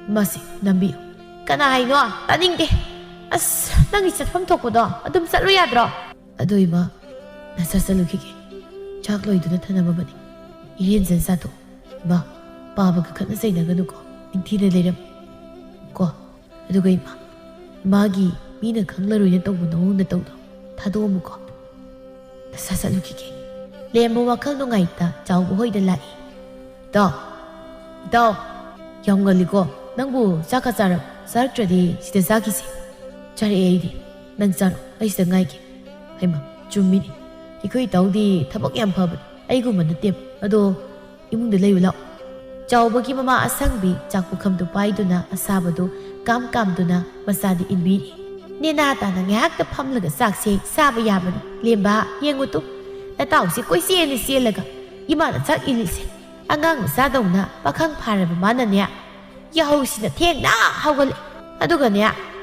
ꯏꯃꯥꯁꯦ ꯅꯝꯕꯤꯌꯨ ꯀꯅꯥ ꯍꯥꯏꯅꯣ ꯇꯥꯅꯤꯡꯗꯦ ꯑꯁ ꯅꯪꯒꯤ ꯆꯠꯐꯝ ꯊꯣꯛꯄꯗꯣ ꯑꯗꯨꯝ ꯆꯠꯂꯨ ꯌꯥꯗ꯭ꯔꯣ ꯑꯗꯣ ꯏꯃꯥ ꯅꯆꯥ ꯆꯠꯂꯨꯈꯤꯒꯦ ꯆꯥꯛ ꯂꯣꯏꯗꯨꯅ ꯊꯅꯝꯃꯕꯅꯤ ꯏꯔꯦꯟꯖꯟ ꯆꯥꯊꯣꯛ ꯏꯃꯥ ꯄꯥꯕꯒ ꯈꯠꯅ ꯆꯩꯅꯒꯅꯨꯀꯣ ꯅꯤꯡꯊꯤꯅ ꯂꯩꯔꯝ ꯀꯣ ꯑꯗꯨꯒ ꯏꯃꯥꯒꯤ ꯃꯤꯅ ꯈꯪꯂꯔꯣꯏꯅ ꯇꯧꯕ ꯅꯉꯣꯟꯗ ꯇꯧꯗꯣ ꯊꯥꯗꯣꯛꯑꯝꯃꯨꯀꯣ ꯅꯆꯥ ꯆꯠꯂꯨꯈꯤꯒꯦ ꯂꯦꯝꯕ ꯋꯥꯈꯜ ꯅꯨꯡꯉꯥꯏꯇ ꯆꯥꯎꯕ ꯍꯣꯏꯗ ꯂꯥꯛꯏ ꯏꯇꯥꯎ ꯌꯥꯝ ꯉꯜꯂꯤꯀꯣ ꯅꯪꯕꯨ ꯆꯥꯛꯀ ꯆꯥꯔꯛꯇ꯭ꯔꯗꯤ ꯁꯤꯗ ꯆꯥꯈꯤꯁꯦ ꯆꯥꯔꯛꯑꯦ ꯑꯩꯗꯤ ꯅꯪ ꯆꯥꯔꯣ ꯑꯩ ꯁꯤꯗ ꯉꯥꯏꯒꯦ ꯍꯩꯃ ꯆꯨꯝꯃꯤꯅꯤ ꯑꯩꯈꯣꯏ ꯏꯇꯥꯎꯗꯤ ꯊꯕꯛ ꯌꯥꯝ ꯐꯕꯅꯤ ꯑꯩꯒꯨꯝꯕ ꯅꯠꯇꯦꯕ ꯑꯗꯣ ꯏꯃꯨꯡꯗ ꯂꯩꯌꯨ ꯂꯥꯛꯑꯣ ꯆꯥꯎꯕꯒꯤ ꯃꯃꯥ ꯑꯁꯪꯕꯤ ꯆꯥꯛ ꯄꯨꯈꯝꯗꯨ ꯄꯥꯏꯗꯨꯅ ꯑꯁꯥꯕꯗꯨ ꯀꯥꯝꯗꯨꯅ ꯃꯆꯥꯗꯤ ꯏꯟꯕꯤꯔꯤ ꯅꯦꯅꯥ ꯇꯥꯅ ꯉꯥꯏꯍꯥꯛꯇ ꯐꯝꯂꯒ ꯆꯥꯛꯁꯦ ꯆꯥꯕ ꯌꯥꯕꯅꯤ ꯂꯦꯝꯕ ꯌꯦꯡꯉꯨꯇꯨ ꯅꯇꯥꯎꯁꯦ ꯀꯣꯏꯆꯦꯜꯅ ꯆꯦꯜꯂꯒ ꯏꯃꯥꯅ ꯆꯥꯛ ꯏꯜꯂꯤꯁꯦ ꯑꯉꯥꯡ ꯃꯆꯥꯗꯧꯅ ꯄꯥꯈꯪ ꯐꯥꯔꯕ ꯃꯥꯅꯅꯦ ꯌꯥꯍꯧꯁꯤꯅ ꯊꯦꯡꯅ ꯍꯧꯒꯠꯂꯦ ꯑꯗꯨꯒꯅꯦ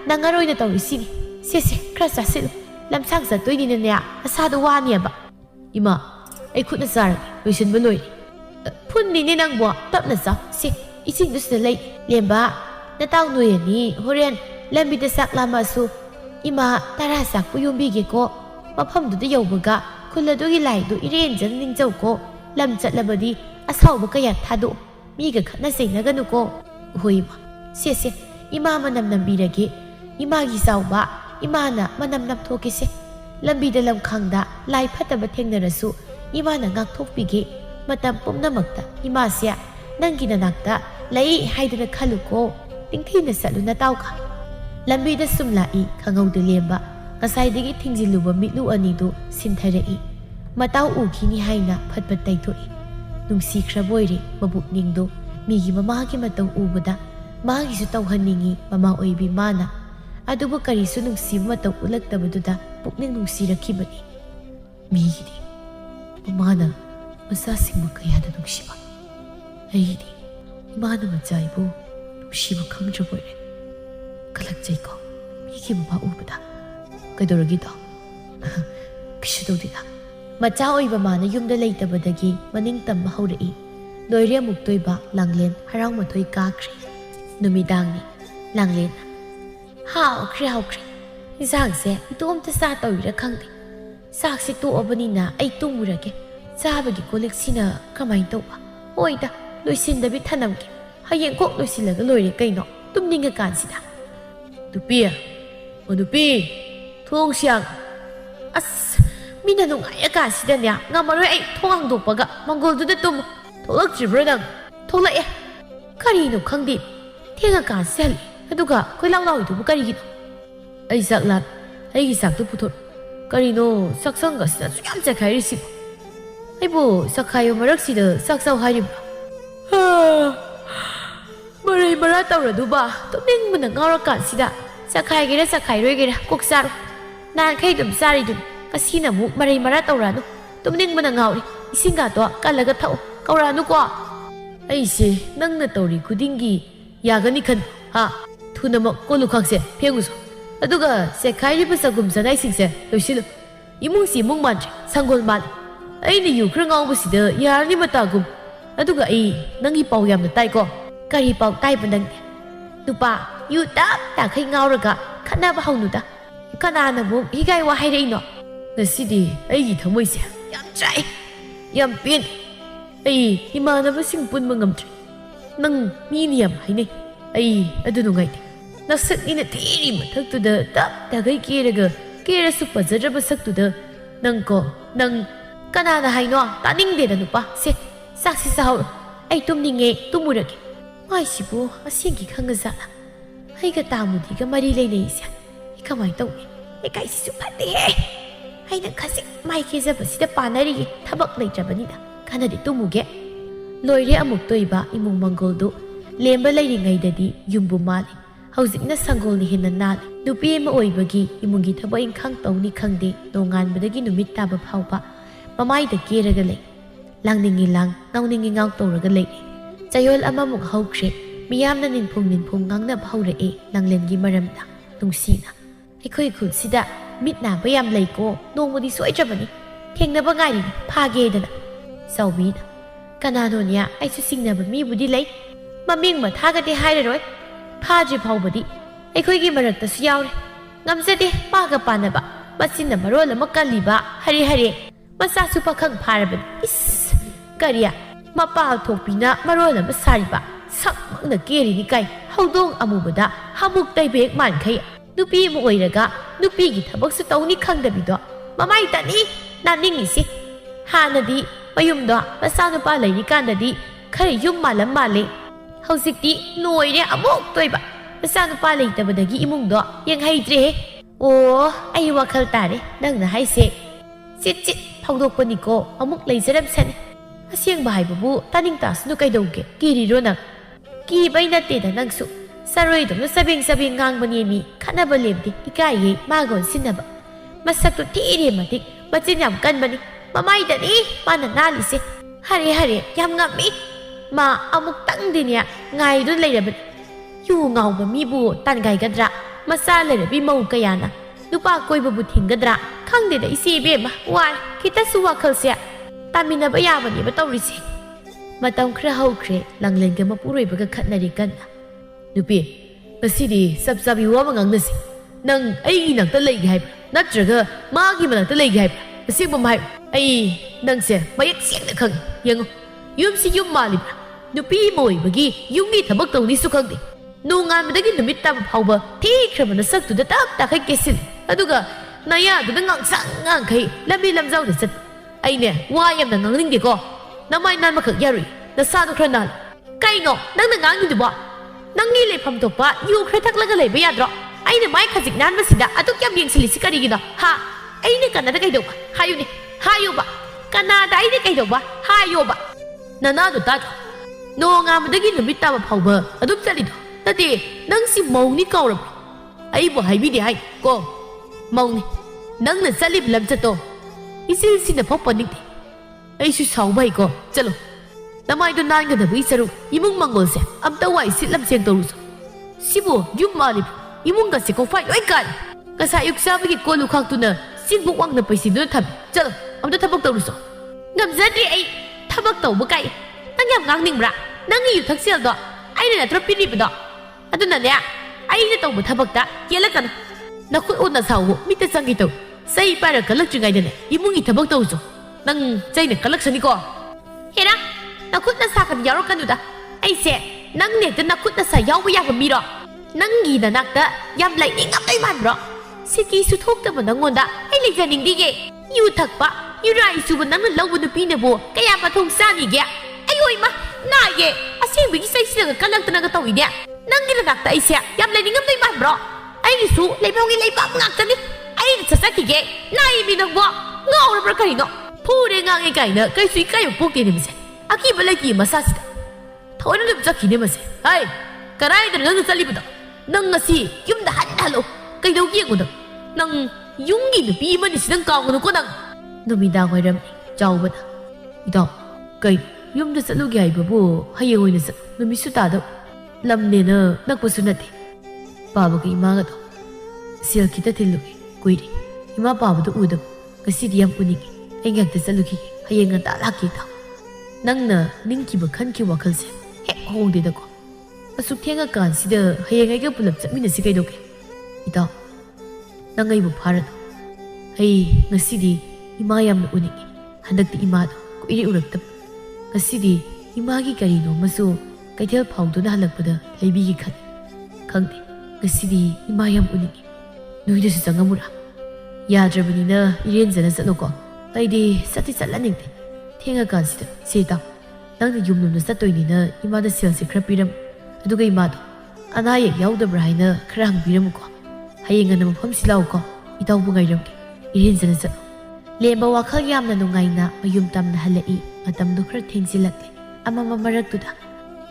ꯅꯪꯉꯔꯣꯏꯅ ꯇꯧꯔꯤꯁꯤꯅꯤ ꯁꯦ ꯈꯔ ꯆꯥꯁꯤꯜꯂꯨ ꯂꯝꯁꯥꯡ ꯆꯠꯇꯣꯏꯅꯤꯅꯅꯦ ꯅꯁꯥꯗꯣ ꯋꯥꯅꯦꯕ ꯏꯃꯥ ꯑꯩ ꯈꯨꯠꯅ ꯆꯥꯔꯒꯦ ꯂꯣꯏꯁꯤꯟꯕ ꯂꯣꯏꯔꯦ ꯐꯨꯟꯅꯤꯅꯦ ꯅꯪꯕꯣ ꯇꯞꯅ ꯆꯥꯎ ꯁꯤ ꯏꯁꯤꯡꯗꯨ ꯁꯤꯗ ꯂꯩ ꯂꯦꯝꯕ ꯅꯇꯥꯎ ꯅꯣꯏꯔꯅꯤ ꯍꯣꯔꯦꯟ ꯂꯝꯕꯤꯗ ꯆꯥꯛ ꯂꯥꯝꯃꯛꯑꯁꯨ ꯏꯃꯥ ꯇꯔꯥ ꯆꯥꯛꯄꯨ ꯌꯣꯝꯕꯤꯒꯦꯀꯣ ꯃꯐꯝꯗꯨꯗ ꯌꯧꯕꯒ ꯈꯨꯜ ꯑꯗꯨꯒꯤ ꯂꯥꯏꯗꯨ ꯏꯔꯦꯟꯖꯅ ꯅꯤꯡꯖꯧꯀꯣ ꯂꯝ ꯆꯠꯂꯕꯗꯤ ꯑꯁꯥꯎꯕ ꯀꯌꯥ ꯊꯥꯗꯣꯛ ꯃꯤꯒ ꯈꯠꯅ ꯆꯩꯅꯒꯅꯨꯀꯣ ꯍꯣꯏ ꯏꯃꯥ ꯁꯦ ꯏꯃꯥ ꯃꯅꯝ ꯅꯝꯕꯤꯔꯒꯦ ꯏꯃꯥꯒꯤ ꯆꯥꯎꯕ ꯏꯃꯥꯅ ꯃꯅꯝ ꯅꯝꯊꯣꯛꯀꯦꯁꯦ ꯂꯝꯕꯤꯗ ꯂꯝꯈꯥꯡꯗ ꯂꯥꯏ ꯐꯠꯇꯕ ꯊꯦꯡꯅꯔꯁꯨ ꯏꯃꯥꯅ ꯉꯥꯛꯊꯣꯛꯄꯤꯒꯦ ꯃꯇꯝ ꯄꯨꯝꯅꯃꯛꯇ ꯏꯃꯥꯁꯦ ꯅꯪꯒꯤ ꯅꯅꯥꯛꯇ ꯂꯩ ꯍꯥꯏꯗꯅ ꯈꯜꯂꯨꯀꯣ ꯅꯤꯡꯊꯤꯅ ꯆꯠꯂꯨ ꯅꯇꯥꯎꯒ ꯂꯝꯕꯤꯗ ꯁꯨꯝ ꯂꯥꯛꯏ ꯈꯪꯍꯧꯗ ꯂꯦꯝꯕ ꯉꯁꯥꯏꯗꯒꯤ ꯊꯤꯡꯖꯤꯜꯂꯨꯕ ꯃꯤꯠꯂꯨ ꯑꯅꯤꯗꯨ ꯁꯤꯟꯊꯔꯛꯏ ꯃꯇꯥꯎ ꯎꯈꯤꯅꯤ ꯍꯥꯏꯅ ꯐꯠ ꯇꯩꯊꯣꯛꯏ ꯅꯨꯡꯁꯤꯈ꯭ꯔꯕꯣꯏꯔꯦ ꯃꯕꯨꯛꯅꯤꯡꯗꯣ ꯃꯤꯒꯤ ꯃꯃꯥꯒꯤ ꯃꯇꯧ ꯎꯕꯗ ꯃꯥꯒꯤꯁꯨ ꯇꯧꯍꯟꯅꯤꯡꯉꯤ ꯃꯃꯥ ꯑꯣꯏꯕꯤ ꯃꯥꯅ ꯑꯗꯨꯕꯨ ꯀꯔꯤꯁꯨ ꯅꯨꯡꯁꯤꯕ ꯃꯇꯧ ꯎꯠꯂꯛꯇꯕꯗꯨꯗ ꯄꯨꯛꯅꯤꯡ ꯅꯨꯡꯁꯤꯔꯛꯈꯤꯕꯅꯤ ꯃꯤꯒꯤꯗꯤ ꯃꯃꯥꯅ ꯃꯆꯥꯁꯤꯡꯕꯨ ꯀꯌꯥꯗ ꯅꯨꯡꯁꯤꯕ ꯑꯩꯒꯤꯗꯤ ꯏꯃꯥꯅ ꯃꯆꯥꯏꯕꯨ ꯅꯨꯡꯁꯤꯕ ꯈꯪꯗ꯭ꯔꯕꯣꯏꯔꯦ ꯀꯜꯂꯛꯆꯩꯀꯣ ꯃꯤꯒꯤ ꯃꯃꯥ ꯎꯕꯗ ꯀꯩꯗꯧꯔꯒꯦꯗꯣ ꯀꯩꯁꯨ ꯇꯧꯗꯦꯗ ꯃꯆꯥ ꯑꯣꯏꯕ ꯃꯥꯅ ꯌꯨꯝꯗ ꯂꯩꯇꯕꯗꯒꯤ ꯃꯅꯤꯡ ꯇꯝꯕ ꯍꯧꯔꯛꯏ ꯂꯣꯏꯔꯦ ꯑꯃꯨꯛ ꯇꯣꯏꯕ ꯂꯥꯡꯂꯦꯟ ꯍꯔꯥꯎ ꯃꯊꯣꯏ ꯀꯥꯈ꯭ꯔꯦ ꯅꯨꯃꯤꯗꯥꯡꯅꯤ ꯂꯥꯡꯂꯦꯟꯅ ꯍꯥꯎꯈ꯭ꯔꯦ ꯏꯟꯁꯥꯡꯁꯦ ꯏꯇꯣꯝꯇ ꯆꯥ ꯇꯧꯔꯤꯔꯥ ꯈꯪꯗꯦ ꯆꯥꯛꯁꯦ ꯇꯣꯛꯑꯕꯅꯤꯅ ꯑꯩ ꯇꯨꯝꯃꯨꯔꯒꯦ ꯆꯥꯕꯒꯤ ꯀꯣꯜꯂꯤꯛꯁꯤꯅ ꯀꯃꯥꯏꯅ ꯇꯧꯕ ꯍꯣꯏꯗ ꯂꯣꯏꯁꯤꯟꯗꯕꯤ ꯊꯅꯝꯒꯦ ꯍꯌꯦꯡ ꯀꯣꯛ ꯂꯣꯏꯁꯤꯜꯂꯒ ꯂꯣꯏꯔꯦ ꯀꯩꯅꯣ ꯇꯨꯝꯅꯤꯡꯉꯀꯥꯟꯁꯤꯗ ꯅꯨꯄꯤ ꯊꯣꯡꯁꯤꯌꯥꯡ ꯑꯁ ꯃꯤꯅ ꯅꯨꯡꯉꯥꯏꯔꯀꯥꯟꯁꯤꯗꯅꯦ ꯉꯝꯃꯔꯣꯏ ꯑꯩ ꯊꯣꯡ ꯍꯥꯡꯗꯣꯛꯄꯒ ꯃꯪꯒꯣꯜꯗꯨꯗ ꯇꯨꯝꯃꯨ ꯊꯣꯛꯂꯛꯇ꯭ꯔꯤꯕ꯭ꯔꯣ ꯅꯪ ꯊꯣꯛꯂꯛꯑꯦ ꯀꯔꯤꯅꯣ ꯈꯪꯗꯦ ꯊꯦꯡꯉꯀꯥꯟꯁꯤ ꯍꯜꯂꯤ ꯑꯗꯨꯒ ꯀꯣꯏ ꯂꯥꯎ ꯂꯥꯎꯏꯗꯨꯕꯨ ꯀꯔꯤꯒꯤꯅꯣ ꯑꯩ ꯆꯥꯛ ꯂꯥꯝ ꯑꯩꯒꯤ ꯆꯥꯛꯇꯨ ꯄꯨꯊꯣꯔꯛ Karino saksang gasna suyam sakhairi si Aibu sakhayo marak sida saksau hairibra Marai mara tawra duba tumning mana ngaurakan sida sakhai gira sakhai roi gira kok saru nan khai dum sari dum kasina mu marai mara tawra nu tumning mana ngauri isinga to kalaga thau kaura nu ko aise nangna tawri khudingi yagani khan ha thuna mak kolu khakse phenguso aduga sakhai ri basagum sanai singse loisilu imung si mung man sangol mal aini yu khra ngau basida yarni matagum aduga ai nangi pau yam na tai ko kari pau tai bandang nupa yu tap ta khai ngau raga khana ba haunu da kana na mu higai wa hai rei no nasidi ai gi thamoi se yam chai yam pin ai imana ba sing pun mangam tri nang mi ni yam hai nei ai adu nu ngai nasak ina thiri mathak tu da tap ta gai ke raga kera su pazara ba sak tu da nang ko nang kana na hai no ta ning de da nupa se sak si sa hau ai tum ni nge tumurage mai sibu asengi khanga zala ai ga tamudi ga mari lei nei sia ai kamai tau ai kai si su phate he ai na khasi mai ke za basi da panari thabak lei jabani da kana di tumuge loire amuk toiba imung mangol do lemba lei ngai da di yumbu mali hauzik na sangol ni hinna nal nupi ma oibagi imungi thaba ing khang tawni khangde nongan badagi numit ta ba phauba mamai da keraga lei langningi lang ngauningi ngau tawraga lei Chayol amamuk haukre miyamna ninphung ngangna bhaure e langlengi maramda tungsina aikhoi khut sida mitna bayam leiko nongmodi soitrabani thengna ba ngai ni phage dana saubi na kanano nya aisu singna ba mi budi lei maming ma thaga de haire roi phaji phawbadi aikhoi gi marakta su yaure ngamjade paga panaba masinna marol ama kaliba hari hari masa su pakhang pharaban is kariya mapa thokpina marol ama sariba sakmakna keri ni kai haudong amubada hamuk taibek man khai nupi mu oiraga nupi gi thabak su tawni khangdabido mamai tani naningi si hanadi mayumdo masa nupa leiri kandadi khari yum malam male hauzikti noire amuk toiba masa nupa leitabadagi imungdo yang haidre o ai wakhal tare nangna haise chit chit phawdokpani ko amuk leijaram sane aseng bai babu taning tas nu kai dauge kiri rona ki baina te da nangsu saroi dum sabing ngang bani mi khana ba lemdi ikai ye magon sinaba masak tu tiri matik macin yam kan bani mamai da ni mana nali se hare yam ngami ma amuk tang dinya ngai du leirab yu ngau ba mi bu tan gai gadra masa leirabi mau kayana nupa koi babu thingadra khangde da isi be ma war kita suwa khalsia tamina ba yabani ba tawrisi matam khra haukre langlenga mapuroi baga khatnari kan nupi ngasidi sabsabi wa mangangnasi nang ai nang ta lei hai natraga ma gi man ta lei hai asing bam hai ai nang se mayak siang na khang yang yum si yum mali nupi moi bagi yungi thabak tawni su khang de nungan madagi numit ta phawba thi khrabana sak tu da tak ta khai kesil aduga naya du da ngang khai lambi lamjau da sat ai ne wa yam na ngangning de ko namai nan ma khak yarui na sa du khra nal kai ngo nang na ngang ni du ba nang ni le pham tok ba yu khra thak laga le ba ya dro ai ne mai khajik nan ba sida atuk yam yeng sili sikari gi da ha ai ne kana da kai do ba hayu ni hayu ba kana da ai ne kai do ba hayu ba nana du ta no nga madagi numit ta ba phawba adup chali do tadi nang si mau ni kau rap ai bo hai bi di hai ko mau ni nang na salib lam chato isil si na phok panik de ai su sau bai ko chalo namai do nan ga da bi saru imung mangol se am ta wai sit lam seng toru sibo yum mali imung ga se ko fai oi kan ka sa yuk sa bi ko lu khak tu na sing bu wang na paisi do thab chalo am ta thabak toru so ngam zati ai thabak tau ba kai nang yam ngang ning bra nang yu thak sel do ai na tra pi ri ba do aduna ne ai na tau ba thabak ta yela kan na khut on na sau mi ta sang gi tau sai para kalak chingai de ne imungi thabak tau so nang chai ne kalak sani ko hera na khut na sa kan yaro kan du da ai se nang ne ta na khut na sa yaw ba ya ba mi ro nang gi da nak ta yam lai ni ngap tai man ro siki su thok ta ba nang on da ai le janing di ge yu thak ba yu rai su ba nang na law bu nu pi ne bo kaya ma thong sa ni ge ai oi ma na ge asing bi sai si ga kalak ta na ga tau i de nang gi da nak ta ai se yam lai ni ngap tai man ro ai ni su lai ba ngi lai ba ngak ta ni ai ꯆꯠꯆꯈꯤꯒꯦ ꯅꯥꯏꯃꯤ ꯅꯪꯕꯣ ꯉꯥꯎꯔꯕ꯭ꯔꯥ ꯀꯔꯤꯅꯣ ꯐꯨꯔꯦ ꯉꯥꯡꯉꯦ ꯀꯥꯏꯅ ꯀꯩꯁꯨ ꯏꯀꯥꯏꯕ ꯄꯣꯛꯇꯦꯅꯦ ꯃꯁꯦ ꯑꯀꯤꯕ ꯂꯩꯇꯦ ꯃꯁꯥꯁꯤꯗ ꯊꯑꯣꯏꯅ ꯑꯗꯨꯝ ꯆꯠꯈꯤꯅꯦ ꯃꯁꯦ ꯍꯥꯏ ꯀꯗꯥꯏꯗꯅꯣ ꯅꯪꯅ ꯆꯠꯂꯤꯕꯗꯣ ꯅꯪ ꯉꯁꯤ ꯌꯨꯝꯗ ꯍꯜꯂꯛꯑꯣ ꯀꯩꯗꯧꯒꯦ ꯌꯦꯡꯉꯨ ꯅꯪ ꯌꯨꯝꯒꯤ ꯅꯨꯄꯤ ꯑꯃꯅꯤ ꯁꯤ ꯅꯪ ꯀꯥꯎꯒꯅꯨꯀꯣ ꯅꯪ ꯅꯨꯃꯤꯗꯥꯡ ꯋꯥꯏꯔꯝꯅꯤ ꯆꯥꯎꯕꯅ ꯏꯇꯥꯎ ꯀꯩ ꯌꯨꯝꯗ ꯆꯠꯂꯨꯒꯦ ꯍꯥꯏꯕꯕꯨ ꯍꯌꯦꯡ ꯑꯣꯏꯅ ꯆꯠꯂꯨ ꯅꯨꯃꯤꯠꯁꯨ ꯇꯥꯗꯕ ꯂꯝꯅꯦꯅ ꯅꯛꯄꯁꯨ ꯅꯠꯇꯦ ꯄꯥꯕꯒ ꯏꯃꯥꯒꯗꯣ ꯁꯦꯜ ꯈꯤꯇ ꯊꯤꯜꯂꯨꯒꯦ ꯀꯨꯏꯔꯦ ꯏꯃꯥ ꯄꯥꯕꯗꯣ ꯎꯗꯕ ꯉꯁꯤꯗꯤ ꯌꯥꯝ ꯎꯅꯤꯡꯉꯤ ꯑꯩ ꯉꯥꯛꯇ ꯆꯠꯂꯨꯈꯤꯒꯦ ꯍꯌꯦꯡ ꯉꯟꯇꯥ ꯂꯥꯛꯀꯦ ꯏꯇꯥꯎ ꯅꯪꯅ ꯅꯤꯡꯈꯤꯕ ꯈꯟꯈꯤꯕ ꯋꯥꯈꯜꯁꯦ ꯍꯦꯛ ꯍꯣꯡꯗꯦꯗꯀꯣ ꯑꯁꯨꯛ ꯊꯦꯡꯉꯀꯥꯟꯁꯤꯗ ꯍꯌꯦꯡ ꯑꯩꯒ ꯄꯨꯂꯞ ꯆꯠꯃꯤꯟꯅꯁꯤ ꯀꯩꯗꯧꯒꯦ ꯏꯇꯥꯎ ꯅꯪ ꯑꯩꯕꯨ ꯐꯥꯔꯗꯣ ꯑꯩ ꯉꯁꯤꯗꯤ ꯏꯃꯥ ꯌꯥꯝꯅ ꯎꯅꯤꯡꯉꯤ ꯍꯟꯗꯛꯇꯤ ꯏꯃꯥꯗꯣ ꯀꯨꯏꯔꯦ ꯎꯔꯛꯇꯕ ꯉꯁꯤꯗꯤ ꯏꯃꯥꯒꯤ ꯀꯔꯤꯅꯣꯃꯁꯨ ꯀꯩꯊꯦꯜ ꯐꯥꯎꯗꯨꯅ ꯍꯜꯂꯛꯄꯗ ꯂꯩꯕꯤꯒꯦ ꯈꯜꯂꯤ ꯈꯪꯗꯦ ꯉꯁꯤꯗꯤ ꯏꯃꯥ ꯌꯥꯝ ꯎꯅꯤꯡꯉꯤ ꯅꯣꯏꯗꯁꯨ ꯆꯪꯉꯝꯃꯨꯔꯥ ꯌꯥꯗ꯭ꯔꯕꯅꯤꯅ ꯏꯔꯦꯟꯖꯅ ꯆꯠꯂꯣꯀꯣ ꯑꯩꯗꯤ ꯆꯠꯂꯅꯤꯡꯗꯦ ꯊꯦꯡꯉꯀꯥꯟꯁꯤꯗ ꯁꯤ ꯏꯇꯥꯎ ꯅꯪꯅ ꯌꯨꯝꯂꯣꯝꯗ ꯆꯠꯇꯣꯏꯅꯤꯅ ꯏꯃꯥꯗ ꯁꯦꯜꯁꯦ ꯈꯔ ꯄꯤꯔꯝꯃꯨ ꯑꯗꯨꯒ ꯏꯃꯥꯗꯣ ꯑꯅꯥ ꯑꯌꯦꯛ ꯌꯥꯎꯗꯕ꯭ꯔꯥ ꯍꯥꯏꯅ ꯈꯔ ꯍꯪꯕꯤꯔꯝꯃꯨꯀꯣ ꯍꯌꯦꯡ ꯉꯟꯅ ꯃꯐꯝꯁꯤ ꯂꯥꯛꯎꯀꯣ ꯏꯇꯥꯎꯕꯨ ꯉꯥꯏꯔꯝꯒꯦ ꯏꯔꯦꯟꯖꯅ ꯆꯠꯂꯣ ꯂꯦꯝꯕ ꯋꯥꯈꯜ ꯌꯥꯝꯅ ꯅꯨꯡꯉꯥꯏꯅ ꯃꯌꯨꯝ ꯇꯝꯅ ꯍꯜꯂꯛꯏ ꯃꯇꯝꯗꯣ ꯈꯔ ꯊꯦꯡꯖꯤꯜꯂꯛꯂꯦ ꯑꯃꯃ ꯃꯔꯛꯇꯨꯗ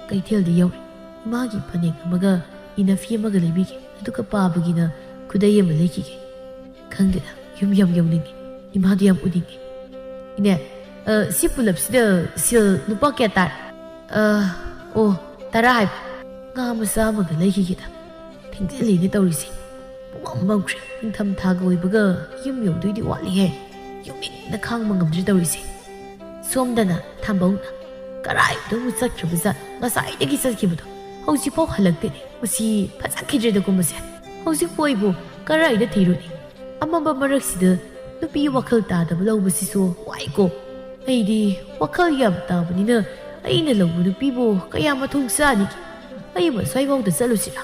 ꯀꯩꯊꯦꯜꯗ ꯌꯧꯔꯦ ꯏꯃꯥꯒꯤ ꯐꯅꯦꯛ ꯑꯃꯒ ꯏꯅꯐꯤ ꯑꯃꯒ ꯂꯩꯕꯤꯒꯦ ꯑꯗꯨꯒ ꯄꯥꯕꯒꯤꯅ ꯈꯨꯗꯩ ꯑꯃ ꯂꯩꯈꯤꯒꯦ ꯈꯪꯗꯦꯗ ꯌꯨꯝ ꯌꯥꯝ ꯌꯧꯅꯤꯡꯉꯤ ꯏꯃꯥꯗꯣ ꯌꯥꯝ ꯎꯅꯤꯡꯉꯤ ꯏꯅꯦ ꯁꯤ ꯄꯨꯂꯞꯁꯤꯗ ꯁꯦꯜ ꯂꯨꯄꯥ ꯀꯌꯥ ꯇꯥꯔꯦ ꯑꯣ 10 ꯍꯥꯏꯕ ꯉꯥ ꯃꯆꯥ ꯑꯃꯒ ꯂꯩꯈꯤꯒꯦꯗ ꯊꯦꯡꯖꯤꯜꯂꯤꯅꯦ ꯇꯧꯔꯤꯁꯦ ꯃꯝꯈ꯭ꯔꯦ ꯅꯤꯡꯊꯝ ꯊꯥꯒ ꯑꯣꯏꯕꯒ ꯌꯨꯝ ꯌꯧꯗꯣꯏꯗꯤ ꯋꯥꯠꯂꯤꯍꯦ ꯌꯨꯝꯅꯤꯡꯅ ꯈꯥꯡꯕ ꯉꯝꯗ꯭ꯔꯦ ꯇꯧꯔꯤꯁꯦ ꯁꯣꯝꯗꯅ ꯊꯥꯝꯕꯧꯅ ꯀꯔꯥꯏꯗꯕꯨ ꯆꯠꯈ꯭ꯔꯕꯖꯥꯠ ꯉꯁꯥꯏꯗꯒꯤ ꯆꯠꯈꯤꯕꯗꯣ ꯍꯧꯖꯤꯛꯐꯥꯎ ꯍꯜꯂꯛꯇꯦꯅꯦ ꯃꯁꯤ ꯐꯖꯈꯤꯗ꯭ꯔꯦꯗꯀꯣ ꯃꯁꯦ ꯍꯧꯖꯤꯛꯄꯨ ꯑꯩꯕꯨ ꯀꯔꯥꯏꯗ ꯊꯤꯔꯨꯅꯤ ꯑꯃꯝꯕ ꯃꯔꯛꯁꯤꯗ ꯅꯨꯄꯤ ꯋꯥꯈꯜ ꯇꯥꯗꯕ ꯂꯧꯕꯁꯤꯁꯨ ꯋꯥꯏꯀꯣ ꯑꯩꯗꯤ ꯋꯥꯈꯜ ꯌꯥꯝ ꯇꯥꯕꯅꯤꯅ ꯑꯩꯅ ꯂꯧꯕ ꯅꯨꯄꯤꯕꯨ ꯀꯌꯥ ꯃꯊꯣꯡ ꯆꯥꯅꯤꯒꯦ ꯑꯩ ꯃꯁ꯭ꯋꯥꯏꯐꯥꯎꯗ ꯆꯠꯂꯨꯁꯤꯔꯥ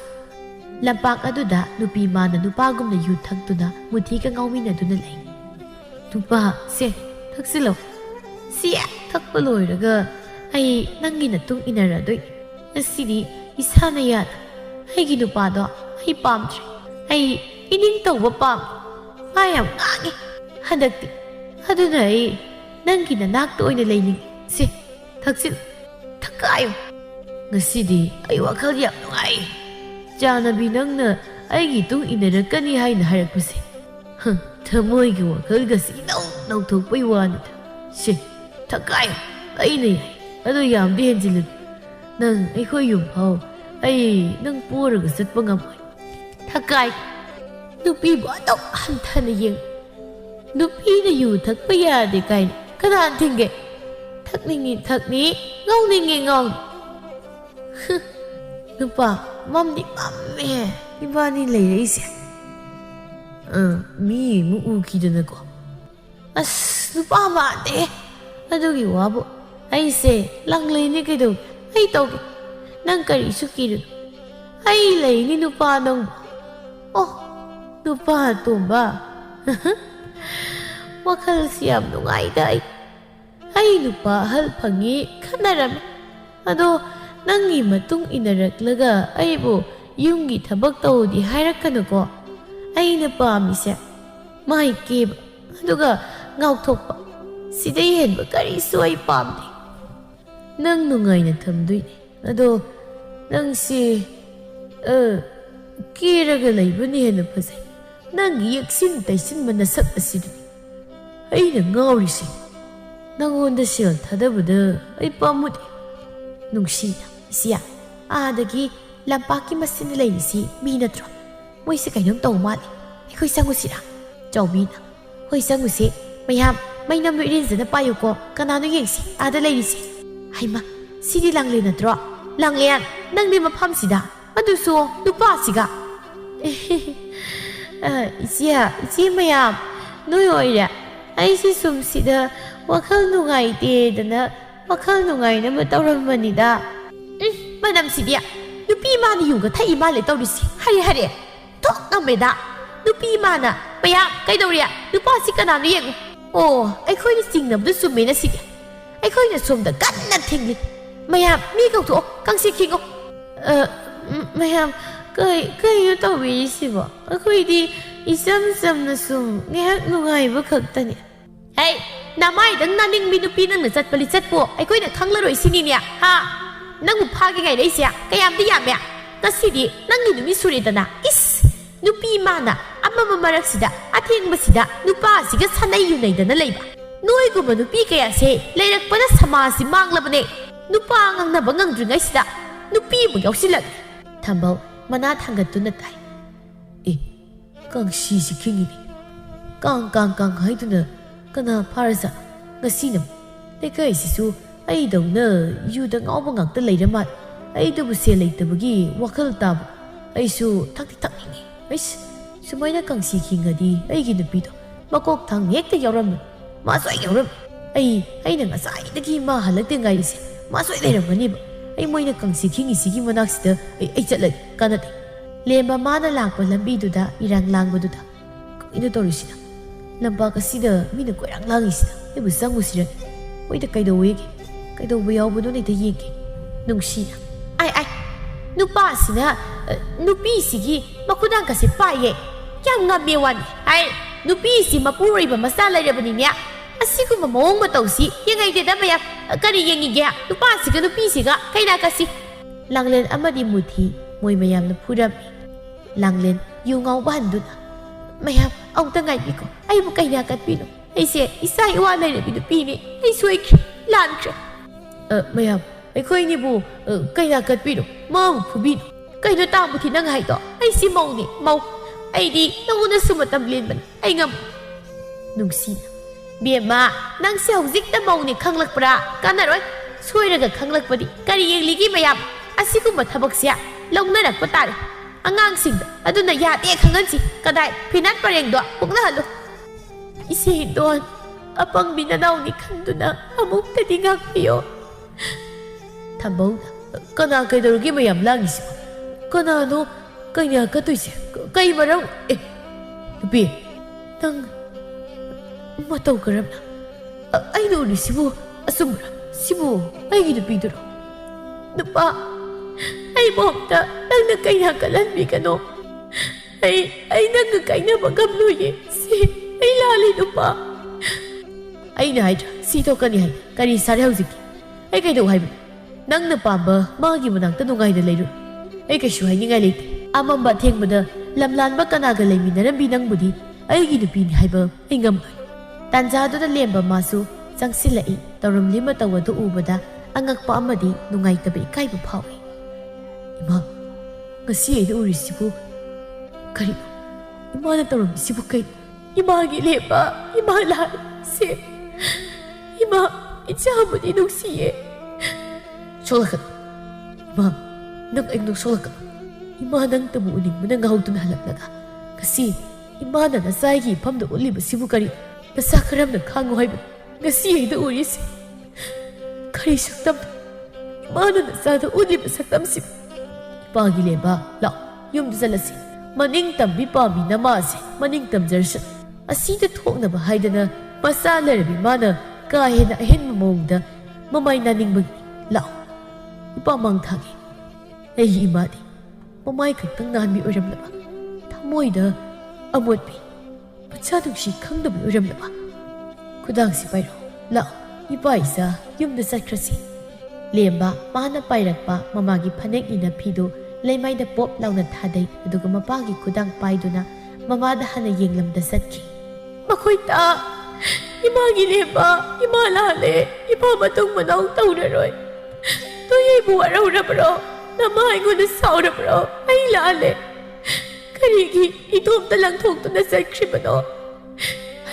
ꯂꯝꯄꯥꯛ ꯑꯗꯨꯗ ꯅꯨꯄꯤ ꯃꯥꯅ ꯅꯨꯄꯥꯒꯨꯝꯅ ꯌꯨ ꯊꯛꯇꯨꯅ ꯃꯨꯊꯤꯒ ꯉꯥꯎꯃꯤꯟꯅꯗꯨꯅ ꯂꯩ ꯅꯨꯄꯥ ꯁꯦ ꯊꯛꯆꯤꯜꯂꯣ ꯁꯤ ꯊꯛꯄ ꯂꯣꯏꯔꯒ ꯑꯩ ꯅꯪꯒꯤ ꯃꯇꯨꯡ ꯏꯟꯅꯔꯗꯣꯏꯅꯤ ꯉꯁꯤꯗꯤ ꯏꯁꯥꯅ ꯌꯥꯗ ꯑꯩꯒꯤ ꯅꯨꯄꯥꯗꯣ ꯑꯩ ꯄꯥꯝꯗ꯭ꯔꯦ ꯑꯩ ꯏꯅꯤꯡ ꯇꯧꯕ ꯄꯥꯝꯃꯤ ꯃꯥ ꯌꯥꯝ ꯉꯥꯡꯉꯤ ꯍꯟꯗꯛꯇꯤ ꯑꯗꯨꯅ ꯑꯩ ꯅꯪꯒꯤ ꯅꯅꯥꯛꯇ ꯑꯣꯏꯅ ꯂꯩꯅꯤꯡꯉꯤ ꯁꯦ ꯊꯛꯆꯤꯜ ꯊꯛꯀꯥꯏꯌꯨ ꯉꯁꯤꯗꯤ ꯑꯩ ꯋꯥꯈꯜ ꯌꯥꯝ ꯅꯨꯡꯉꯥꯏ ꯆꯥꯅꯕꯤ ꯅꯪꯅ ꯑꯩꯒꯤ ꯇꯨꯡ ꯏꯟꯅꯔꯛꯀꯅꯤ ꯍꯥꯏꯅ ꯍꯥꯏꯔꯛꯄꯁꯦ ꯊꯃꯣꯏꯒꯤ ꯋꯥꯈꯜꯒꯁꯤ ꯏꯅꯧ ꯅꯧꯊꯣꯛꯄꯩ ꯋꯥꯅꯤꯗ ꯁꯦ ꯊꯛꯀꯥꯏꯌꯨ ꯑꯩꯅ ꯌꯥꯏ ꯑꯗꯣ ꯌꯥꯝꯗꯤ ꯍꯦꯟꯖꯤꯜꯂꯨ ꯅꯪ ꯑꯩꯈꯣꯏ ꯌꯨꯝꯐꯥꯎ ꯑꯩ ꯅꯪ ꯄꯣꯔꯒ ꯆꯠꯄ ꯉꯝꯃꯣꯏ ꯊꯛꯀꯥꯏ ꯅꯨꯄꯤꯕꯨ ꯑꯗꯨꯛ ꯍꯟꯊꯅ ꯌꯦꯡ ꯅꯨꯄꯤꯅ ꯌꯨ ꯊꯛꯄ ꯌꯥꯗꯦ ꯀꯥꯏꯅ ꯀꯅꯥꯅ ꯊꯤꯡꯒꯦ ꯊꯛꯅꯤꯡꯉꯤ ꯊꯛꯅꯤ ꯉꯥꯎꯅꯤꯡꯉꯤ ꯉꯥꯎꯅꯤ ꯅꯨꯄꯥ ꯃꯝꯗꯤ ꯃꯝꯃꯦ ꯏꯕꯥꯅꯤ ꯂꯩꯔꯛꯏꯁꯦ ꯃꯤ ꯑꯃꯨꯛ ꯎꯈꯤꯗꯅꯀꯣ ꯑꯁ ꯅꯨꯄꯥ ꯃꯥꯟꯗꯦ ꯑꯗꯨꯒꯤ ꯋꯥꯕꯨ ꯑꯩꯁꯦ ꯂꯪꯂꯩꯅꯤ ꯀꯩꯗꯧꯒꯦ ꯑꯩ ꯇꯧꯒꯦ ꯅꯪ ꯀꯔꯤꯁꯨ ꯀꯤꯔꯨꯅꯨ ꯑꯩ ꯂꯩꯅꯤ ꯅꯨꯄꯥ ꯅꯪꯕꯨ ꯑꯣ ꯅꯨꯄꯥ ꯑꯇꯣꯝꯕ ꯋꯥꯈꯜꯁꯤ ꯌꯥꯝ ꯅꯨꯡꯉꯥꯏꯗ ꯑꯩ ꯅꯨꯄꯥ ꯑꯍꯜ ꯐꯪꯉꯤ ꯈꯟꯅꯔꯝꯃꯤ ꯑꯗꯣ ꯅꯪꯒꯤ ꯃꯇꯨꯡ ꯏꯟꯅꯔꯛꯂꯒ ꯑꯩꯕꯨ ꯌꯨꯝꯒꯤ ꯊꯕꯛ ꯇꯧꯗꯤ ꯍꯥꯏꯔꯛꯀꯅꯨꯀꯣ ꯑꯩꯅ ꯄꯥꯝꯃꯤꯁꯦ ꯃꯥꯏ ꯀꯦꯕ ꯑꯗꯨꯒ ꯉꯥꯎꯊꯣꯛꯄ ꯁꯤꯗꯩ ꯍꯦꯟꯕ ꯀꯔꯤꯁꯨ ꯑꯩ ꯄꯥꯝꯗꯦ ꯅꯪ ꯅꯨꯡꯉꯥꯏꯅ ꯊꯝꯗꯣꯏꯅꯦ ꯑꯗꯣ ꯅꯪꯁꯤ ꯀꯦꯔꯒ ꯂꯩꯕꯅ ꯍꯦꯟꯅ ꯐꯖꯩ ꯅꯪꯒꯤ ꯌꯦꯛꯁꯤꯟ ꯇꯩꯁꯤꯟꯕ ꯅꯁꯛ ꯑꯁꯤꯗꯅꯤ ꯑꯩꯅ ꯉꯥꯎꯔꯤꯁꯦ ꯅꯪꯉꯣꯟꯗ ꯁꯦꯜ ꯊꯥꯗꯕꯗ ꯑꯩ ꯄꯥꯝꯃꯨꯗꯦ ꯅꯨꯡꯁꯤꯅ ꯏꯁꯤꯌꯥ ꯑꯥꯗꯒꯤ ꯂꯝꯄꯥꯛꯀꯤ ꯃꯁꯤꯡꯗ ꯂꯩꯔꯤꯁꯤ ꯃꯤ ꯅꯠꯇ꯭ꯔꯣ ꯃꯣꯏꯁꯦ ꯀꯩꯅꯣꯝ ꯇꯧ ꯃꯥꯜꯂꯤ ꯑꯩꯈꯣই ꯆꯪꯉꯨꯁꯤꯔꯥ ꯆꯥꯎꯕꯤꯅ ꯍꯣꯏ ꯆꯪꯉꯨꯁꯤ ꯃꯌꯥꯝ ꯃꯩꯅꯝꯗꯣ ꯏꯔꯦꯟꯖꯅ ꯄꯥꯏꯌꯨꯀꯣ ꯀꯅꯥꯅꯣ ꯌꯦꯡꯁꯤ ꯑꯥꯗ ꯂꯩꯔꯤꯁꯤ ꯍꯩꯃ ꯁꯤꯗꯤ ꯂꯥꯡꯂꯦꯟ ꯅꯠꯇ꯭ꯔꯣ ꯂꯥꯡꯂꯦꯟ ꯅꯪꯗꯤ ꯃꯐꯝꯁꯤꯗ ꯑꯗꯨꯁꯨ ꯅꯨꯄꯥꯁꯤꯒ ꯏꯆꯦ ꯃꯌꯥꯝ ꯅꯣꯏ ꯑꯣꯏꯔꯦ ꯑꯩꯁꯤ ꯁꯨꯝ ꯁꯤꯗ ꯋꯥꯈꯜ ꯅꯨꯡꯉꯥꯏꯇꯦꯗꯅ ꯋꯥꯈꯜ ꯅꯨꯡꯉꯥꯏꯅꯕ ꯇꯧꯔꯝꯕꯅꯤꯗ ꯃꯅꯝꯁꯤꯗꯤ ꯅꯨꯄꯤ ꯃꯥꯅ ꯌꯨꯡꯒ ꯊꯛꯏ ꯃꯥꯜꯂꯦ ꯇꯧꯔꯤꯁꯤ ꯍꯔꯦ ꯊꯣꯛ ꯉꯝꯃꯦꯗ ꯅꯨꯄꯤ ꯃꯥꯅ ꯃꯌꯥꯝ ꯀꯩꯗꯧꯔꯤ ꯅꯨꯄꯥꯁꯤ ꯀꯅꯥꯅꯣ ꯌꯦꯡꯉꯨ ꯑꯣ ꯑꯩꯈꯣꯏꯅ ꯆꯤꯡꯅꯕꯗꯨ ꯆꯨꯝꯃꯦꯅ ꯁꯤꯗꯤ ꯑꯩꯈꯣꯏꯅ ꯁꯣꯝꯗ ꯀꯟꯅ ꯊꯤꯡꯂꯤ ꯃꯌꯥꯝ ꯃꯤ ꯀꯧꯊꯣꯛꯑꯣ ꯀꯪꯁꯤ ꯈꯤꯉꯣ ꯃꯌꯥꯝ ꯀꯩꯅꯣ ꯇꯧꯕꯤꯔꯤꯁꯤꯕꯣ ꯑꯩꯈꯣꯏꯗꯤ isam samna sum ngehak nungai ba khaktani. Hey, namai dang naning mi nupi nang na chatpali chatpo ai koi na khanglaroi sini ne ha. Nang mu phage gai dai sia kayam di yam ya. Kasidi nang ni numi suri dana is nupi mana amma marak sida atheng basida nupa siga sanai yu nei dana leiba. Noi gu ba nupi kaya se leirak pada samasi manglabane. Nupa ngang na bangang dringai sida nupi mu yausilak. Thambau mana thangatuna tai. Kang si kingini. Kang haiduna kana parza ngasinam. Teka isisu ai dawna yuda ngawba ngakta leiramat. Ai dubu se leitabagi wakal tab. Ai su takti takningi. Ais sumaina kang si kingadi ai ginupido. Makok thang yekta yauram. Masoi yauram. Ai na ngasai dagi ma halakte ngai ise. Masoi leiramani ba. Ai moina kang si kingi sigi manaksida ai chatlag kanate. Lemba mana lakpa lambiduda irang langbaduda. Ina torisina. Lamba kasida mina koirang langisida. Ibu sangusira. Oida kaido wege. Kaido wayawbado na ita yege. Nungsina. Ai. Nupa sina. Nupi sigi makudang kasi paye. Kiyang nga mewani. Ai. Nupi si mapuroi ba masala rabani niya. Asiku mamawang matawsi. Yang ay deda maya. Kani yang igya. Nupa siga nupi siga. Kaya kasi. Langlen amadi muthi. Moy mayam na purami. Langlen yung ngawbahan doon. Mayam, ang tangay ko. Ay mo kay nakatpino. Ay siya, isa iwanay na pinupini. Ay suwek, lansya. Mayam, ay ko ini bu, kay nakatpino. Mau pubino. Kay natamo tinangay to. Ay si Mau ni, Mau. Ay di, nanguna sumatamlin man. Ay ngam. Nung sina. Biyama, nang siya huzik na Mau ni kanglak para. Kanaroy, suweraga kanglak pa di. Kari yung ligi mayam. Asi ko matabak siya. Long na nagpatari. Angangsingda aduna yate khangansi kadai pinat parengdo pugna isi don apang binanaw ni kanduna amuk tadingak piyo tambau kana kay darugi mayam langis kana no kanya katuise kay marang bi tang mataw karab na ay no ni sibu asumra sibu ay gidupidro napa ay bomta nang nagkaya kalanbi ka no ay nagkakay na magamluye si ay lalino pa ay nahidra sito ka nihay kani sari hausiki ay kayo hay nang napamba mga gimunang tanungay na layro ay kasyuhay ni nga late amang bateng mo na lamlan ba kanagalay minarang binang budi ay ginupi ni hayba ay ngamoy tanjado na lemba maso sang silai tarum lima tawado ubada ang agpa amadi nungay tabi ikay bupawi Ima, ngasi ay naurisibu. Kari, ima na tarumisibu kay. Ima gilepa, ima lahat. Si, ima, itsama ni nung siye. Solakan. Ima, nang ay nung solakan. Ima nang tamuuning mo nang hawag na halaglaga. Kasi, ima na nasaygi ipam na uli masibu kari. Nasakaram ng kanguhay mo. Ngasi ay naurisi. Kari saktam. Ima na nasada uli masaktam sibu. Pagileba, la, yung dalasin. Maning tambi pami na masi, maning tamjarsan. Asida tuwag na bahay na masala rabi mana kahit na ahin mamawag na mamay naning magni. Lao, ipamang tagi. Ay imadi, mamay kagtang nami uram na ba? Tamoy na, amot pi. Patsadong si kang nami uram na ba? Kudang si Pairo, lao, iba isa, yung nasakrasi. Lemba, mana pairak pa mamagi paneng ina pido laymay na pop lang na taday aduga mapagi kudang paido na mamadahan na yenglam da satki. Makoy ta! Imagi lemba, imalale, ipamatong manaw tao na roy. Tuyay buwaraw na bro, namahay ko na sao na bro, ay lale. Karigi, itom talang tungto na satki ba no?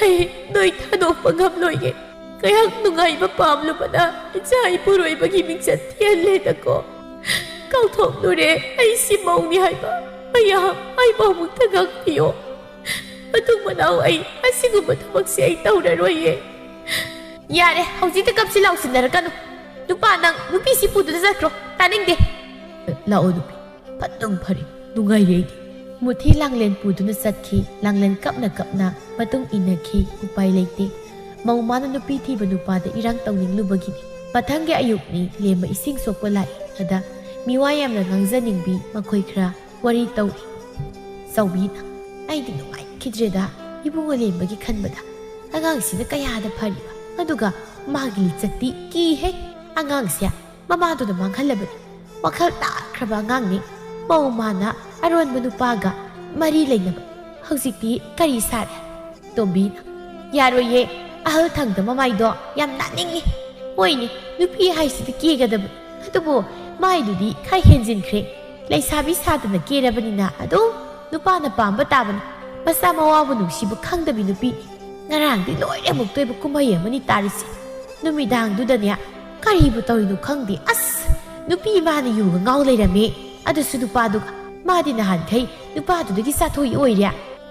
Ay, noy tanong panghamloy eh. Kaya nungay mapamlo pa na, itsahay puro'y magimig sa tiyan leta ko. Kautong nure ay si Mau ni Hayba. Kaya ay Mau magtagang piyo. Atong manaw ay asigo matamag si ay tao na roy eh. Yare, hawsi takap sila o sinarakan. Nupa nang nupisi po doon sa sakro. Taning de. Lao nupi, patong pa rin. Nungay ready. Muti langlen po doon sa satki. Langlen kap na patong inaki upay late. Maumana nupiti ba nupada irang tauning lubagini. Patangge ayuk ni lema ising sokwalay. Ada miwayam na ngang zaning bi makoy kra wari tawi. Sawi na ay di nungay. ꯈꯤꯗ꯭ꯔꯦꯗ ꯏꯕꯨꯡ ꯑꯂꯦꯝꯕꯒꯤ ꯈꯟꯕꯗ ꯑꯉꯥꯡꯁꯤꯅ ꯀꯌꯥꯗ ꯐꯔꯤꯕ ꯑꯗꯨꯒ ꯃꯥꯒꯤ ꯂꯤꯆꯠꯇꯤ ꯀꯤꯍꯦ ꯑꯉꯥꯡꯁꯦ ꯃꯃꯥꯗꯨꯅ ꯃꯥꯡꯍꯜꯂꯕꯅꯤ ꯋꯥꯈꯜ ꯇꯥꯈ꯭ꯔꯕ ꯑꯉꯥꯡꯅꯤ ꯃꯧ ꯃꯥꯅ ꯑꯔꯣꯟꯕ ꯅꯨꯄꯥꯒ ꯃꯔꯤ ꯂꯩꯅꯕ ꯍꯧꯖꯤꯛꯇꯤ ꯀꯔꯤ ꯁꯥꯔꯦ ꯇꯣꯝꯕꯤꯅ ꯌꯥꯔꯣꯏꯌꯦ ꯑꯍꯜ ꯊꯪꯗ ꯃꯃꯥꯏꯗꯣ ꯌꯥꯝ ꯅꯥꯅꯤꯡꯉꯤ ꯍꯣꯏꯅꯦ ꯅꯨꯄꯤ ꯍꯥꯏꯁꯤꯗꯤ ꯀꯦꯒꯗꯕꯅꯤ ꯑꯗꯨꯕꯨ ꯃꯥꯏꯗꯨꯗꯤ ꯈꯔ ꯍꯦꯟꯖꯤꯟꯈ꯭ꯔꯦ ꯂꯩꯁꯥꯕꯤ ꯁꯥꯗꯅ ꯀꯦꯔꯕꯅꯤꯅ ꯑꯗꯨꯝ ꯅꯨꯄꯥꯅ ꯄꯥꯝꯕ ꯇꯥꯕꯅꯤ ꯃꯆꯥ ꯃꯋꯥꯕꯨ ꯅꯨꯡꯁꯤꯕ ꯈꯪꯗꯕꯤ ꯅꯨꯄꯤꯅꯤ ꯉꯔꯥꯡꯗꯤ ꯂꯣꯏꯅ ꯑꯃꯨꯛꯇꯣꯏꯕ ꯀꯨꯝꯍꯩ ꯑꯃꯅꯤ ꯇꯥꯔꯤꯁꯤ ꯅꯨꯃꯤꯗꯥꯡꯗꯨꯗꯅꯦ ꯀꯔꯤꯕꯨ ꯇꯧꯔꯤꯅꯣ ꯈꯪꯗꯦ ꯑꯁ ꯅꯨꯄꯤ ꯃꯥꯅ ꯌꯨꯒ ꯉꯥꯎ ꯂꯩꯔꯝꯃꯦ ꯑꯗꯨꯁꯨ ꯅꯨꯄꯥꯗꯨꯒ ꯃꯥꯗꯤ ꯅꯍꯥꯟꯈꯩ ꯅꯨꯄꯥꯗꯨꯗꯒꯤ ꯆꯥꯊꯣꯛꯏ ꯑꯣꯏꯔꯦ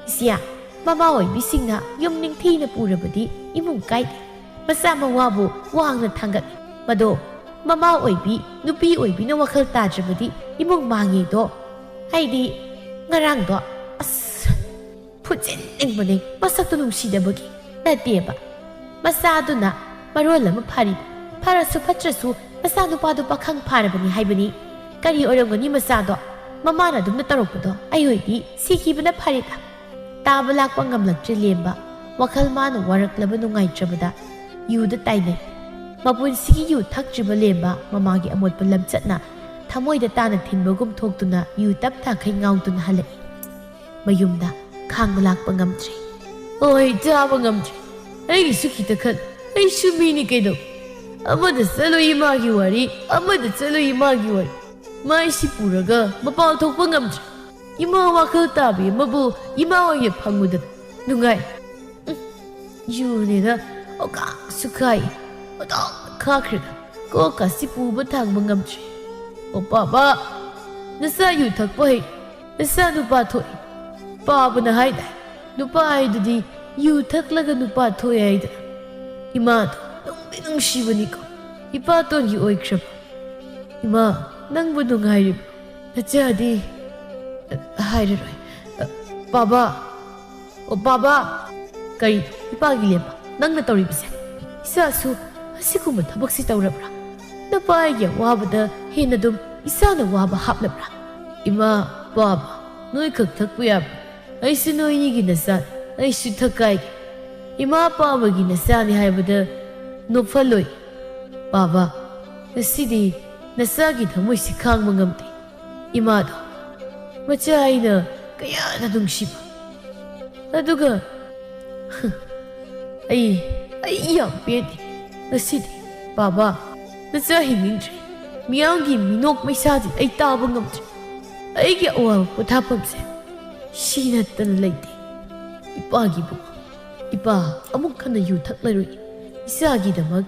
ꯏꯆꯦ ꯃꯃꯥ ꯑꯣꯏꯕꯤꯁꯤꯡꯅ ꯌꯨꯝ ꯅꯤꯡꯊꯤꯅ ꯄꯨꯔꯕꯗꯤ ꯏꯃꯨꯡ ꯀꯥꯏꯗꯦ ꯃꯆꯥ ꯃꯋꯥꯕꯨ ꯋꯥꯡꯅ ꯊꯥꯡꯒꯠꯂꯤ ꯃꯗꯣ ꯃꯃꯥ ꯑꯣꯏꯕꯤ ꯅꯨꯄꯤ ꯑꯣꯏꯕꯤꯅ ꯋꯥꯈꯜ ꯇꯥꯗ꯭ꯔꯕꯗꯤ ꯏꯃꯨꯡ ꯃꯥꯡꯉꯦꯗꯣ ꯑꯩꯗꯤ ꯉꯔꯥꯡꯗꯣ ꯑꯁ ꯐꯨꯖꯤꯟꯅꯤꯡꯕꯅꯦ ꯃꯁꯛꯇꯣ ꯅꯨꯡꯁꯤꯗꯕꯒꯤ ꯅꯠꯇꯦꯕ ꯃꯆꯥꯗꯨꯅ ꯃꯔꯣꯜ ꯑꯃ ꯐꯔꯤꯕ ꯐꯔꯁꯨ ꯐꯠꯇ꯭ꯔꯁꯨ ꯃꯆꯥ ꯅꯨꯄꯥꯗꯣ ꯄꯥꯈꯪ ꯐꯥꯔꯕꯅꯤ ꯍꯥꯏꯕꯅꯤ ꯀꯔꯤ ꯑꯣꯏꯔꯝꯒꯅꯤ ꯃꯆꯥꯗꯣ ꯃꯃꯥꯅ ꯑꯗꯨꯝꯅ ꯇꯧꯔꯛꯄꯗꯣ ꯑꯩꯍꯣꯏꯗꯤ ꯁꯤꯈꯤꯕꯅ ꯐꯔꯦꯗ ꯇꯥꯕ ꯂꯥꯛꯄ ꯉꯝꯂꯛꯇ꯭ꯔꯦ ꯂꯦꯝꯕ ꯋꯥꯈꯜ ꯃꯥꯅ ꯋꯥꯔꯛꯂꯕ ꯅꯨꯡꯉꯥꯏꯇ꯭ꯔꯕꯗ ꯌꯨꯗ ꯇꯥꯏꯅꯩ ꯃꯄꯨꯟꯁꯤꯒꯤ ꯌꯨ ꯊꯛꯇ꯭ꯔꯤꯕ ꯂꯦꯝꯕ ꯃꯃꯥꯒꯤ ꯑꯃꯣꯠꯄ ꯂꯝꯆꯠꯅ ꯊꯃꯣꯏꯗ ꯇꯥꯅ ꯊꯤꯟꯕꯒꯨꯝ ꯊꯣꯛꯇꯨꯅ ꯌꯨ ꯇꯞ ꯇꯥꯈꯩ ꯉꯥꯎꯗꯨꯅ ꯍꯜꯂꯛꯏ ꯃꯌꯨꯝꯗ ꯈꯥꯡꯕ ꯂꯥꯛꯄ ꯉꯝꯗ꯭ꯔꯦ ꯍꯣꯏ ꯆꯥꯕ ꯉꯝꯗ꯭ꯔꯦ ꯑꯩꯒꯤꯁꯨ ꯈꯤꯇ ꯈꯜ ꯑꯩꯁꯨ ꯃꯤꯅꯤ ꯀꯩꯗꯧ ꯑꯃꯗ ꯆꯠꯂꯨ ꯏꯃꯥꯒꯤ ꯋꯥꯔꯤ ꯑꯃꯗ ꯆꯠꯂꯨ ꯏꯃꯥꯒꯤ ꯋꯥꯔꯤ ꯃꯥꯏꯁꯤ ꯄꯨꯔꯒ ꯃꯄꯥꯟ ꯊꯣꯛꯄ ꯉꯝꯗ꯭ꯔꯦ ꯏꯃꯥ ꯋꯥꯈꯜ ꯇꯥꯕꯤ ꯑꯃꯕꯨ ꯏꯃꯥ ꯑꯣꯏꯅ ꯐꯪꯉꯨꯗꯅ ꯅꯨꯡꯉꯥꯏ ꯌꯨꯅꯦꯅ ꯑꯣꯀꯥꯁꯨ ꯈꯥꯏ ꯑꯣꯗꯣꯛ ꯈꯥꯈ꯭ꯔꯦꯗ ꯀꯣꯛꯀꯁꯤ ꯄꯨꯕ ꯊꯥꯡꯕ ꯉꯝꯗ꯭ꯔꯦ ꯑꯣ ꯄꯥꯕ ꯅꯆꯥ ꯌꯨ ꯊꯛꯄ ꯍꯩ ꯅꯆꯥ ꯅꯨꯄꯥ ꯊꯣꯛꯏ ꯄꯥꯕꯅ ꯍꯥꯏꯗꯥꯏ ꯅꯨꯄꯥ ꯍꯥꯏꯗꯨꯗꯤ ꯌꯨ ꯊꯛꯂꯒ ꯅꯨꯄꯥ ꯊꯣꯛꯑꯦ ꯍꯥꯏꯗꯅ ꯏꯃꯥꯗꯣ ꯅꯨꯡꯗꯤ ꯅꯨꯡꯁꯤꯕꯅꯤꯀꯣ ꯏꯄꯥꯇꯣꯟꯒꯤ ꯑꯣꯏꯈ꯭ꯔꯕ ꯏꯃꯥ ꯅꯪꯕꯨ ꯅꯨꯡꯉꯥꯏꯔꯤꯕ꯭ꯔꯣ ꯅꯆꯥꯗꯤ ꯍꯥꯏꯔꯔꯣꯏ ꯕꯥꯕꯥ ꯑꯣ ꯕꯥꯕꯥ ꯀꯔꯤ ꯏꯄꯥꯒꯤ ꯂꯦꯝꯕ ꯅꯪꯅ ꯇꯧꯔꯤꯕꯁꯦ ꯏꯆꯥꯁꯨ ꯑꯁꯤꯒꯨꯝꯕ ꯊꯕꯛꯁꯤ ꯇꯧꯔꯕ꯭ꯔꯥ ꯅꯄꯥ ꯑꯩꯒꯤ ꯑꯋꯥꯕꯗ ꯍꯦꯟꯅ ꯑꯗꯨꯝ ꯏꯆꯥꯅ ꯋꯥꯕ ꯍꯥꯞꯂꯕ꯭ꯔꯥ ꯏꯃꯥ ꯕꯥꯕꯥ ꯅꯣꯏ ꯈꯛ ꯊꯛꯄ ꯌꯥꯕ꯭ꯔꯥ ꯑꯩꯁꯨ ꯅꯣꯏꯅꯤꯒꯤ ꯅꯆꯥꯅꯤ ꯑꯩꯁꯨ ꯊꯛꯀꯥꯏꯒꯦ ꯏꯃꯥ ꯄꯥꯕꯒꯤ ꯅꯆꯥꯅꯤ ꯍꯥꯏꯕꯗ ꯅꯣꯛꯐꯜꯂꯣꯏ ꯕꯥꯕꯥ ꯉꯁꯤꯗꯤ ꯅꯆꯥꯒꯤ ꯊꯃꯣꯏꯁꯤ ꯈꯥꯡꯕ ꯉꯝꯗꯦ ꯏꯃꯥꯗꯣ ꯃꯆꯥ ꯑꯩꯅ ꯀꯌꯥꯗ ꯅꯨꯡꯁꯤꯕ ꯑꯗꯨꯒ ꯑꯩ ꯌꯥꯝ ꯄꯦꯟꯗꯦ ꯉꯁꯤꯗꯤ ꯕꯥꯕꯥ ꯅꯆꯥ ꯍꯤꯡꯅꯤꯡꯗ꯭ꯔꯦ ꯃꯤꯌꯥꯝꯒꯤ ꯃꯤꯅꯣꯛ ꯃꯩꯁꯥꯁꯦ ꯑꯩ ꯇꯥꯕ ꯉꯝꯗ꯭ꯔꯦ ꯑꯩꯒꯤ ꯑꯋꯥꯕ ꯄꯣꯊꯥꯐꯝꯁꯦ ꯁꯤ ꯅꯠꯇꯅ ꯂꯩꯇꯦ ꯏꯄꯥꯒꯤꯕꯨ ꯏꯄꯥ ꯑꯃꯨꯛ ꯍꯟꯅ ꯌꯨ ꯊꯛꯂꯔꯣꯏ ꯏꯆꯥꯒꯤꯗꯃꯛ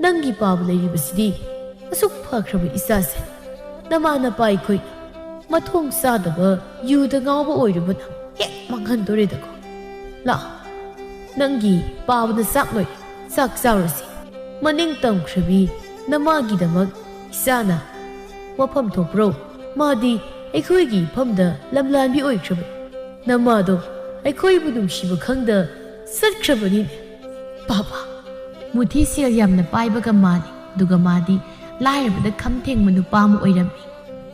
ꯅꯪꯒꯤ ꯄꯥꯕ ꯂꯩꯔꯤꯕꯁꯤꯗꯤ ꯑꯁꯨꯛ ꯐꯈ꯭ꯔꯕ ꯏꯆꯥꯁꯦ ꯅꯃꯥ ꯅꯄꯥ ꯑꯩꯈꯣꯏꯅ ꯃꯊꯣꯡ ꯆꯥꯗꯕ ꯌꯨꯗ ꯉꯥꯎꯕ ꯑꯣꯏꯔꯨꯕꯅ ꯍꯦꯛ ꯃꯥꯡꯍꯟꯗꯣꯔꯦꯗꯀꯣ ꯂꯥꯛꯑꯣ ꯅꯪꯒꯤ ꯄꯥꯕꯅ ꯆꯥꯛ ꯂꯣꯏ ꯆꯥꯛ ꯆꯥꯎꯔꯁꯤ ꯃꯅꯤꯡ ꯇꯝꯈ꯭ꯔꯕꯤ ꯅꯃꯥꯒꯤꯗꯃꯛ ꯏꯆꯥꯅ ꯋꯥꯐꯝ ꯊꯣꯛꯄ꯭ꯔꯣ ꯃꯥꯗꯤ ꯑꯩꯈꯣꯏꯒꯤ ꯏꯐꯝꯗ ꯂꯝꯂꯥꯟꯕꯤ ꯑꯣꯏꯈ꯭ꯔꯕꯅꯤ ꯅꯃꯥꯗꯣ ꯑꯩꯈꯣꯏꯕꯨ ꯅꯨꯡꯁꯤꯕ ꯈꯪꯗ ꯆꯠꯈ꯭ꯔꯕꯅꯤꯅꯦ ꯕꯥꯕꯥ ꯃꯨꯊꯤ ꯁꯦꯜ ꯌꯥꯝꯅ ꯄꯥꯏꯕꯒ ꯃꯥꯜꯂꯤ ꯑꯗꯨꯒ ꯃꯥꯗꯤ ꯂꯥꯏꯔꯕꯗ ꯈꯝ ꯊꯦꯡꯕ ꯅꯨꯄꯥ ꯑꯃ ꯑꯣꯏꯔꯝꯃꯤ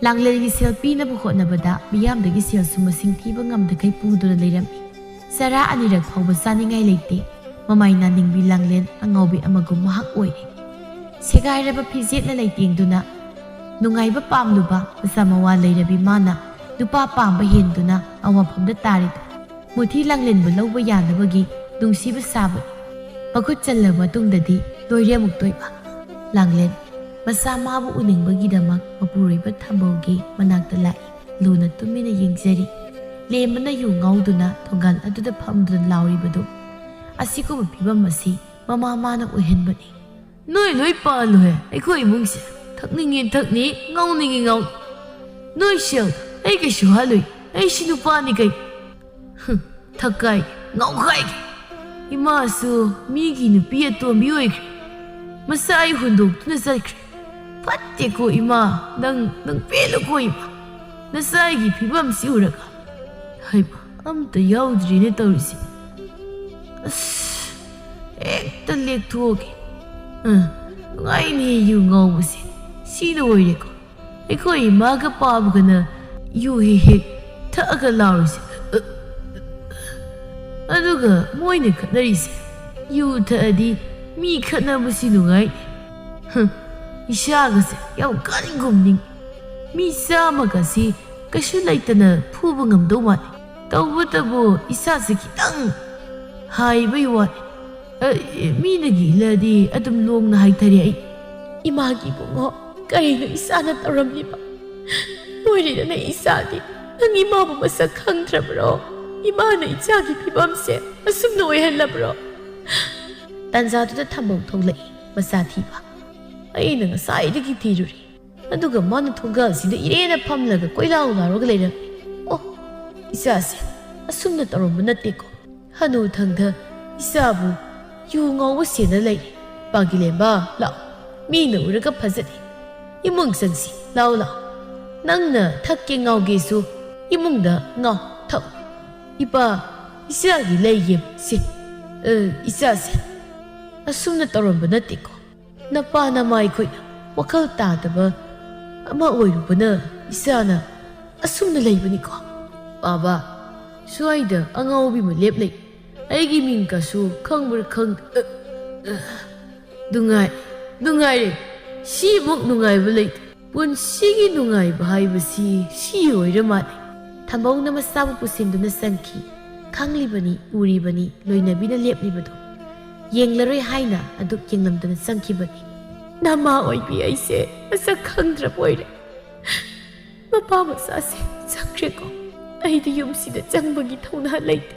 ꯂꯥꯡꯂꯦꯟꯒꯤ ꯁꯦꯜ ꯄꯤꯅꯕ ꯍꯣꯠꯅꯕꯗ ꯃꯤꯌꯥꯝꯗꯒꯤ ꯁꯦꯜꯁꯨ ꯃꯁꯤꯡ ꯊꯤꯕ ꯉꯝꯗꯈꯩ ꯄꯨꯗꯨꯅ ꯂꯩꯔꯝꯃꯤ ꯆꯔꯥ ꯑꯅꯤꯔꯛ ꯐꯥꯎꯕ ꯆꯥꯅꯤꯡꯉꯥই ꯂꯩꯇꯦ ꯃꯃꯥꯏ ꯅꯥꯅꯤꯡꯕꯤ ꯂꯥꯡꯂꯦꯟ ꯑꯉꯥꯎꯕꯤ ꯑꯃꯒꯨꯝ ꯃꯍꯥꯛ ꯑꯣꯏꯔꯦ ꯁꯦꯒꯥꯏꯔꯕ ꯐꯤꯖꯦꯠꯅ ꯂꯩꯇꯦꯡꯗꯨꯅ ꯅꯨꯡꯉꯥꯏꯕ ꯄꯥꯝꯂꯨꯕ ꯃꯆꯥ ꯃꯋꯥ ꯂꯩꯔꯕꯤ ꯃꯥꯅ ꯅꯨꯄꯥ ꯄꯥꯝꯕ ꯍꯦꯟꯗꯨꯅ ꯑꯋꯥꯐꯝꯗ ꯇꯥꯔꯤꯗꯨ ꯃꯨꯊꯤ ꯂꯥꯡꯂꯦꯟꯕꯨ ꯂꯧꯕ ꯌꯥꯅꯕꯒꯤ ꯅꯨꯡꯁꯤꯕ ꯁꯥꯕꯅꯤ ꯃꯈꯨꯠ ꯆꯜꯂꯕ ꯃꯇꯨꯡꯗꯗꯤ ꯂꯣꯏꯔꯦ ꯑꯃꯨꯛꯇꯣꯏꯕ ꯂꯥꯡꯂꯦꯟ ꯃꯆꯥ ꯃꯥꯕꯨ ꯎꯅꯤꯡꯕꯒꯤꯗꯃꯛ ꯃꯄꯨꯔꯣꯏꯕ ꯊꯝꯕꯧꯒꯤ ꯃꯅꯥꯛꯇ ꯂꯥꯛꯏ ꯂꯨꯅ ꯇꯨꯃꯤꯟꯅ ꯌꯦꯡꯖꯔꯤ ꯂꯦꯝꯕꯅ ꯌꯨ ꯉꯥꯎꯗꯨꯅ ꯊꯣꯡꯒꯥꯜ ꯑꯗꯨꯗ ꯐꯝꯗꯨꯅ ꯂꯥꯎꯔꯤꯕꯗꯨ ꯑꯁꯤꯒꯨꯝꯕ ꯐꯤꯕꯝ ꯑꯁꯤ ꯃꯃꯥ ꯃꯥꯅ ꯑꯣꯏꯍꯟꯕꯅꯤ ꯅꯣꯏ ꯂꯣꯏ ꯄꯥꯜꯂꯨꯍꯦ ꯑꯩꯈꯣꯏ ꯏꯃꯨꯡꯁꯦ ꯊꯛꯅꯤꯡꯉꯤ ꯊꯛꯅꯤ ꯉꯥꯎꯅꯤꯡꯉꯤ ꯉꯥꯎꯅꯤ ꯅꯣꯏ ꯁꯦꯜ ꯑꯩ ꯀꯩꯁꯨ ꯍꯥꯜꯂꯨꯏ ꯑꯩꯁꯤ ꯅꯨꯄꯥꯅꯤ ꯀꯩ ꯊꯛꯀꯥꯏ ꯉꯥꯎꯈꯥꯏꯒꯦ ꯏꯃꯥꯁꯨ ꯃꯤꯒꯤ ꯅꯨꯄꯤ ꯑꯇꯣꯝꯕꯤ ꯑꯣꯏꯈ꯭ꯔꯦ ꯃꯆꯥ ꯑꯩ ꯍꯨꯟꯗꯣꯛꯇꯨꯅ ꯆꯠꯈ꯭ꯔꯦ ꯐꯠꯇꯦꯀꯣ ꯏꯃꯥ ꯅꯪ ꯄꯦꯜꯂꯨꯀꯣ ꯏꯃꯥ ꯅꯆꯥꯒꯤ ꯐꯤꯕꯝꯁꯤ ꯎꯔꯒ ꯍꯩꯃ ꯑꯝꯇ ꯌꯥꯎꯗ꯭ꯔꯤꯅꯦ ꯇꯧꯔꯤꯁꯦ ꯑꯁ ꯍꯦꯛꯇ ꯂꯦꯛꯊꯣꯛꯑꯒꯦ ꯅꯨꯡꯉꯥꯏꯅꯦ ꯌꯨ ꯉꯥꯎꯕꯁꯦ ꯁꯤꯅ ꯑꯣꯏꯔꯦꯀꯣ ꯑꯩꯈꯣꯏ ꯏꯃꯥꯒ ꯄꯥꯕꯒꯅ ꯌꯨ ꯍꯦꯛ ꯊꯛꯑꯒ ꯂꯥꯎꯔꯤꯁꯦ ꯑꯗꯨꯒ ꯃꯣꯏꯅ ꯈꯠꯅꯔꯤꯁꯦ ꯌꯨ ꯊꯛꯑꯗꯤ ꯃꯤ ꯈꯠꯅꯕꯁꯤ ꯅꯨꯡꯉꯥꯏ ꯏꯁꯥꯒꯁꯦ ꯌꯥꯝ ꯀꯟꯒꯨꯝꯅꯤꯡ ꯃꯤ ꯆꯥꯝꯃꯒꯁꯤ ꯀꯩꯁꯨ ꯂꯩꯇꯅ ꯐꯨꯕ ꯉꯝꯗꯧ ꯃꯥꯜꯂꯤ ꯇꯧꯕꯇꯕꯨ ꯏꯁꯥꯁꯦ ꯈꯤꯇꯪ ꯍꯥꯏꯕꯩ ꯋꯥꯅꯤ ꯃꯤꯅꯒꯤ ꯏꯜꯂꯗꯤ ꯑꯗꯨꯝ ꯂꯣꯡꯅ ꯍꯥꯏꯊꯔꯦ ꯑꯩ ꯏꯃꯥꯒꯤ ꯏꯕꯨꯡꯉꯣ ꯀꯔꯤꯅꯣ ꯏꯆꯥꯅ ꯇꯧꯔꯝꯂꯤꯕ ꯂꯣꯏꯔꯦꯗꯅ ꯏꯆꯥꯗꯤ ꯅꯪ ꯏꯃꯥꯕꯨ ꯃꯁꯛ ꯈꯪꯗ꯭ꯔꯕ꯭ꯔꯣ ꯏꯃꯥꯅ ꯏꯆꯥꯒꯤ ꯐꯤꯕꯝꯁꯦ ꯑꯁꯨꯝꯅ ꯑꯣꯏꯍꯜꯂꯕ꯭ꯔꯣ ꯇꯟꯖꯥꯗꯨꯗ ꯊꯝꯕꯧ ꯊꯣꯛꯂꯛꯏ ꯃꯆꯥ ꯊꯤꯕ ꯑꯩꯅ ꯉꯁꯥꯏꯗꯒꯤ ꯊꯤꯔꯨꯔꯤ ꯑꯗꯨꯒ ꯃꯥꯅ ꯊꯣꯡꯒꯥꯜꯁꯤꯗ ꯏꯔꯦꯅ ꯐꯝꯂꯒ ꯀꯣꯏꯂꯥꯎ ꯂꯥꯎꯔꯒ ꯂꯩꯔꯝꯃꯤ ꯑꯣ ꯏꯆꯥꯁꯦ ꯑꯁꯨꯝꯅ ꯇꯧꯔꯝꯕ ꯅꯠꯇꯦꯀꯣ ꯍꯅꯨꯊꯪꯗ ꯏꯆꯥꯕꯨ ꯌꯨ ꯉꯥꯎꯕ ꯁꯦꯟꯅ ꯂꯩꯔꯦ ꯄꯥꯒꯤꯂꯦꯝꯕ ꯂꯥꯛꯑꯣ ꯃꯤꯅ ꯎꯔꯒ ꯐꯖꯗꯦ ꯏꯃꯨꯡ ꯆꯪꯁꯤ ꯂꯥꯛꯑꯣ ꯂꯥꯛꯑꯣ ꯅꯪꯅ ꯊꯛꯀꯦ ꯉꯥꯎꯒꯦꯁꯨ ꯏꯃꯨꯡꯗ ꯉꯥꯎ ꯊꯛꯎ ꯏꯄꯥ ꯏꯆꯥꯒꯤ ꯂꯩꯒꯦ ꯁꯤ ꯏꯆꯥꯁꯦ ꯑꯁꯨꯝꯅ ꯇꯧꯔꯝꯕ ꯅꯠꯇꯦꯀꯣ ꯅꯄꯥ ꯅꯃꯥ ꯑꯩꯈꯣꯏꯅ ꯋꯥꯈꯜ ꯇꯥꯗꯕ ꯑꯃ ꯑꯣꯏꯔꯨꯕꯅ ꯏꯆꯥꯅ ꯑꯁꯨꯝꯅ ꯂꯩꯕꯅꯤꯀꯣ ꯕꯥꯕꯥ ꯁ꯭ꯋꯥꯏꯗ ꯑꯉꯥꯎꯕꯤ ꯑꯃ ꯂꯦꯞ ꯂꯩ ꯑꯩꯒꯤ ꯃꯤꯡꯀꯁꯨ ꯈꯪꯕ꯭ꯔꯥ ꯅꯨꯡꯉꯥꯏꯔꯦ ꯁꯤꯃꯨꯛ ꯅꯨꯡꯉꯥꯏꯕ ꯂꯩꯇꯦ ꯄꯨꯟꯁꯤꯒꯤ ꯅꯨꯡꯉꯥꯏꯕ ꯍꯥꯏꯕꯁꯤ ꯁꯤ ꯑꯣꯏꯔ ꯃꯥꯜꯂꯦ ꯊꯝꯕꯧꯅ ꯃꯆꯥꯕꯨ ꯄꯨꯁꯤꯟꯗꯨꯅ ꯆꯪꯈꯤ ꯈꯪꯂꯤꯕꯅꯤ ꯎꯔꯤꯕꯅꯤ ꯂꯣꯏꯅꯕꯤꯅ ꯂꯦꯞꯂꯤꯕꯗꯣ ꯌꯦꯡꯂꯔꯣꯏ ꯍꯥꯏꯅ ꯑꯗꯨꯛ ꯌꯦꯡꯂꯝꯗꯅ ꯆꯪꯈꯤꯕꯅꯤ ꯅꯃꯥ ꯑꯣꯏꯕꯤ ꯑꯩꯁꯦ ꯃꯁꯛ ꯈꯪꯗ꯭ꯔꯕ ꯑꯣꯏꯔꯦ ꯃꯄꯥ ꯃꯆꯥꯁꯦ ꯆꯪꯈ꯭ꯔꯦꯀꯣ ꯑꯩꯗꯤ ꯌꯨꯝꯁꯤꯗ ꯆꯪꯕꯒꯤ ꯊꯧꯅꯥ ꯂꯩꯇꯦ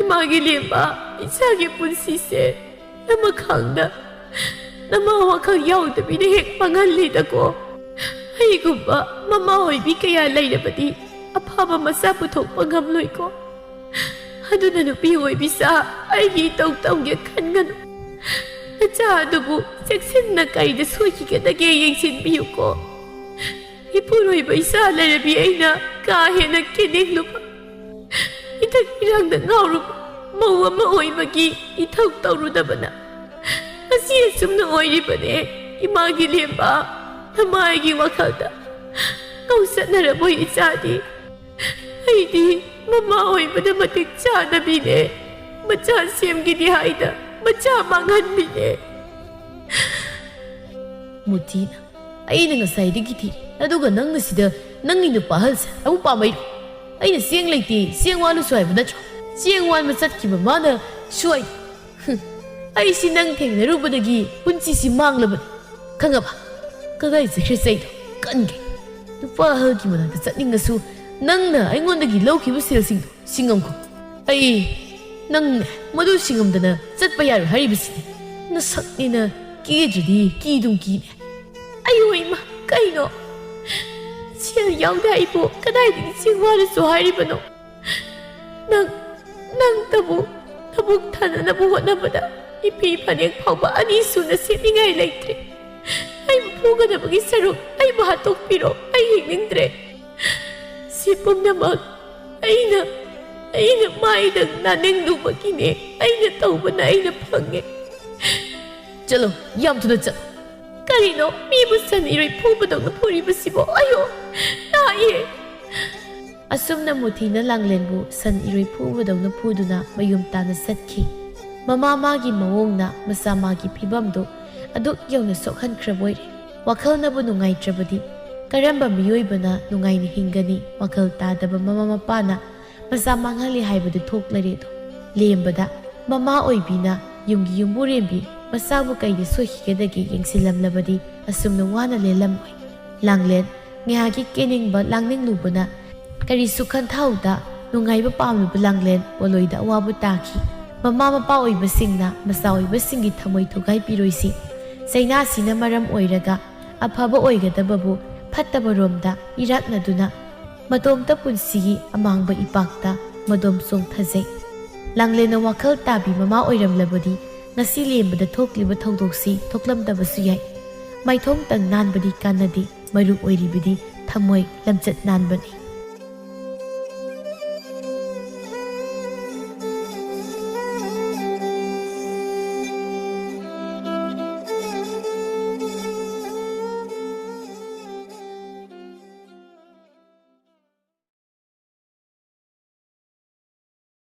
ꯏꯃꯥꯒꯤ ꯂꯦꯝꯕ ꯏꯆꯥꯒꯤ ꯄꯨꯟꯁꯤꯁꯦ ꯅꯃꯈꯥꯡꯗ ꯅꯃꯥ ꯋꯥꯈꯜ ꯌꯥꯎꯗꯕꯤꯗ ꯍꯦꯛ ꯃꯥꯡꯍꯜꯂꯤꯗꯀꯣ ꯑꯩꯒꯨꯝꯕ ꯃꯃꯥ ꯑꯣꯏꯕꯤ ꯀꯌꯥ ꯂꯩꯔꯕꯗꯤ ꯑꯐꯕ ꯃꯆꯥ ꯄꯨꯊꯣꯛꯄ ꯉꯝꯂꯣꯏꯀꯣ ꯑꯗꯨꯅ ꯅꯨꯄꯤ ꯑꯣꯏꯕꯤꯆꯥ ꯑꯩꯒꯤ ꯏꯇꯧ ꯇꯧꯒꯦ ꯈꯟꯒꯅꯨ ꯅꯆꯥ ꯑꯗꯨꯕꯨ ꯆꯦꯛꯁꯤꯟꯅ ꯀꯩꯗ ꯁꯣꯏꯈꯤꯒꯗꯒꯦ ꯌꯦꯡꯁꯤꯟꯕꯤꯌꯨꯀꯣ ꯏꯄꯨꯔꯣꯏꯕ ꯏꯆꯥ ꯂꯩꯔꯕꯤ ꯑꯩꯅ ꯀꯥ ꯍꯦꯟꯅ ꯀꯦꯅꯤꯡꯂꯨꯕ ꯏꯊꯛ ꯏꯔꯥꯡꯗ ꯉꯥꯎꯔꯨꯕ ꯃꯧ ꯑꯃ ꯑꯣꯏꯕꯒꯤ ꯏꯊꯧ ꯇꯧꯔꯨꯗꯕꯅ ꯉꯁꯤ ꯑꯁꯨꯝꯅ ꯑꯣꯏꯔꯤꯕꯅꯦ ꯏꯃꯥꯒꯤ ꯂꯦꯝꯕ ꯅꯃꯥꯒꯤ ꯋꯥꯈꯜꯗ ꯉꯧꯆꯠꯅꯔꯕꯣꯏ ꯏꯆꯥꯗꯤ ꯑꯩꯗꯤ ꯃꯃꯥ ꯑꯣꯏꯕꯗ ꯃꯇꯤꯛ ꯆꯥꯗꯕꯤꯅꯦ ꯃꯆꯥ ꯁꯦꯝꯈꯤꯗꯤ ꯍꯥꯏꯗ ꯃꯆꯥ ꯃꯥꯡꯍꯟꯕꯤꯅꯦ ꯃꯨꯊꯤꯅ ꯑꯩꯅ ꯉꯁꯥꯏꯗꯒꯤ ꯊꯤꯔꯤ ꯑꯗꯨꯒ ꯅꯪꯅ ꯁꯤꯗ ꯅꯪꯒꯤ ꯅꯨꯄꯥ ꯑꯍꯜꯁꯦ ꯑꯃꯨꯛ ꯄꯥꯝꯃꯩꯔꯣ ꯑꯩꯅ ꯆꯦꯡ ꯂꯩꯇꯦ ꯆꯦꯡ ꯋꯥꯜꯂꯨꯁꯨ ꯍꯥꯏꯕ ꯅꯠꯇ꯭ꯔꯣ ꯆꯦꯡ ꯋꯥꯟꯕ ꯆꯠꯈꯤꯕ ꯃꯥꯅ ꯁꯣꯏ ꯑꯩꯁꯤ ꯅꯪ ꯊꯦꯡꯅꯔꯨꯕꯗꯒꯤ ꯄꯨꯟꯁꯤꯁꯤ ꯃꯥꯡꯂꯕꯅꯤ ꯈꯪꯉꯕ ꯀꯗꯥꯏ ꯆꯠꯈ꯭ꯔꯦ ꯆꯩꯗꯣ ꯀꯟꯒꯦ ꯅꯨꯄꯥ ꯑꯍꯜꯒꯤ ꯃꯅꯥꯛꯇ ꯆꯠꯅꯤꯡꯉꯁꯨ ꯅꯪꯅ ꯑꯩꯉꯣꯟꯗꯒꯤ ꯂꯧꯈꯤꯕ ꯁꯦꯜꯁꯤꯡꯗꯣ ꯁꯤꯡꯉꯝꯈꯣ ꯑꯩ ꯅꯪꯅꯦ ꯃꯗꯨ ꯁꯤꯡꯉꯝꯗꯅ ꯆꯠꯄ ꯌꯥꯔꯣꯏ ꯍꯥꯏꯔꯤꯕꯁꯤꯅꯦ ꯅꯁꯛꯅꯤꯅ ꯀꯤꯗ꯭ꯔꯗꯤ ꯀꯤꯗꯨꯝ ꯀꯤꯅꯦ ꯑꯌꯣ ꯏꯃꯥ ꯀꯩꯅꯣ ꯁꯦꯜ ꯌꯥꯎꯗꯦ ꯑꯩꯕꯨ ꯀꯗꯥꯏꯗꯒꯤ ꯆꯦꯡ ꯋꯥꯜꯂꯁꯨ ꯍꯥꯏꯔꯤꯕꯅꯣ ꯅꯪꯇꯕꯨ ꯊꯕꯛ ꯊꯥꯅꯅꯕ ꯍꯣꯠꯅꯕꯗ ꯏꯐꯤ ꯐꯅꯦꯛ ꯐꯥꯎꯕ ꯑꯅꯤ ꯁꯨꯅ ꯁꯦꯠꯅꯤꯡꯉꯥꯏ ꯂꯩꯇ꯭ꯔꯦ ꯑꯩꯕꯨ ꯐꯨꯒꯗꯕꯒꯤ ꯁꯔꯨꯛ ꯑꯩꯕꯨ ꯍꯥꯠꯇꯣꯛꯄꯤꯔꯣ ꯑꯩ ꯍꯤꯡꯅꯤꯡꯗ꯭ꯔꯦ ꯁꯤ ꯄꯨꯝꯅꯃꯛ ꯑꯩꯅ ꯃꯥꯏꯗ ꯅꯥꯅꯤꯡꯂꯨꯕꯒꯤꯅꯦ ꯑꯩꯅ ꯇꯧꯕꯅ ꯑꯩꯅ ꯐꯪꯉꯦ ꯆꯠꯂꯣ ꯌꯥꯝ ꯊꯨꯅ ꯆꯠꯂꯣ ꯀꯔꯤꯅꯣ ꯃꯤꯕꯨ ꯁꯟ ꯏꯔꯣꯏ ꯐꯨꯕꯗꯧꯅ ꯐꯨꯔꯤꯕꯁꯤꯕꯣ ꯑꯌꯣ ꯅꯥꯏꯌꯦ ꯑꯁꯨꯝꯅ ꯃꯨꯊꯤꯅ ꯂꯥꯡꯂꯦꯟꯕꯨ ꯁꯟ ꯏꯔꯣꯏ ꯐꯨꯕꯗꯧꯅ ꯐꯨꯗꯨꯅ ꯃꯌꯨꯝ ꯇꯥꯅ ꯆꯠꯈꯤ ꯃꯃꯥ ꯃꯥꯒꯤ ꯃꯑꯣꯡꯅ ꯃꯆꯥ ꯃꯥꯒꯤ ꯐꯤꯕꯝꯗꯨ ꯑꯗꯨꯛ ꯌꯧꯅ ꯁꯣꯛꯍꯟꯈ꯭ꯔꯕ ꯑꯣꯏꯔꯦ ꯋꯥꯈꯜꯅꯕꯨ ꯅꯨꯡꯉꯥꯏꯇ꯭ꯔꯕꯗꯤ ꯀꯔꯝꯕ ꯃꯤꯑꯣꯏꯕꯅ ꯅꯨꯡꯉꯥꯏꯅ ꯍꯤꯡꯒꯅꯤ ꯋꯥꯈꯜ ꯇꯥꯗꯕ ꯃꯃꯥ ꯃꯄꯥꯅ ꯃꯆꯥ ꯃꯥꯡꯍꯜꯂꯤ ꯍꯥꯏꯕꯗꯨ ꯊꯣꯛꯂꯔꯦꯗꯣ ꯂꯦꯝꯕꯗ ꯃꯃꯥ ꯑꯣꯏꯕꯤꯅ ꯌꯨꯝꯒꯤ ꯌꯨꯝꯕꯨꯔꯦꯝꯕꯤ ꯃꯆꯥꯕꯨ ꯀꯩꯗ ꯁꯣꯏꯈꯤꯒꯗꯒꯦ ꯌꯦꯡꯁꯤꯜꯂꯝꯂꯕꯗꯤ ꯑꯁꯨꯝꯅ ꯋꯥꯅ ꯂꯦꯜꯂꯝꯃꯣꯏ ꯂꯥꯡꯂꯦꯟ ꯉꯥꯏꯍꯥꯛꯀꯤ ꯀꯦꯅꯤꯡꯕ ꯂꯥꯡꯅꯤꯡꯂꯨꯕꯅ ꯀꯔꯤꯁꯨ ꯈꯟꯊꯍꯧꯗ ꯅꯨꯡꯉꯥꯏꯕ ꯄꯥꯝꯂꯨꯕ ꯂꯥꯡꯂꯦꯟ ꯄꯣꯂꯣꯏꯗ ꯑꯋꯥꯕ ꯇꯥꯈꯤ ꯃꯃꯥ ꯃꯄꯥ ꯑꯣꯏꯕꯁꯤꯡꯅ ꯃꯆꯥ ꯑꯣꯏꯕꯁꯤꯡꯒꯤ ꯊꯃꯣꯏ ꯊꯨꯒꯥꯏꯕꯤꯔꯣꯏꯁꯤ ꯆꯩꯅꯥꯁꯤꯅ ꯃꯔꯝ ꯑꯣꯏꯔꯒ ꯑꯐꯕ ꯑꯣꯏꯒꯗꯕꯕꯨ ꯐꯠꯇꯕꯔꯣꯝꯗ ꯏꯔꯥꯛꯅꯗꯨꯅ ꯃꯇꯣꯝꯇ ꯄꯨꯟꯁꯤꯒꯤ ꯑꯃꯥꯡꯕ ꯏꯄꯥꯛꯇ ꯃꯗꯣꯝ ꯆꯣꯡꯊꯖꯩ ꯂꯥꯡꯂꯦꯟꯅ ꯋꯥꯈꯜ ꯇꯥꯕꯤ ꯃꯃꯥ ꯑꯣꯏꯔꯝꯂꯕꯗꯤ ꯉꯁꯤ ꯂꯦꯝꯕꯗ ꯊꯣꯛꯂꯤꯕ ꯊꯧꯗꯣꯛꯁꯤ ꯊꯣꯛꯂꯝꯗꯕꯁꯨ ꯌꯥꯏ ꯃꯥꯏꯊꯣꯡꯇꯪ ꯅꯥꯟꯕꯗꯤ ꯀꯥꯟꯅꯗꯦ ꯃꯔꯨ ꯑꯣꯏꯔꯤꯕꯗꯤ ꯊꯃꯣꯏ ꯂꯝꯆꯠ ꯅꯥꯟꯕꯅꯤ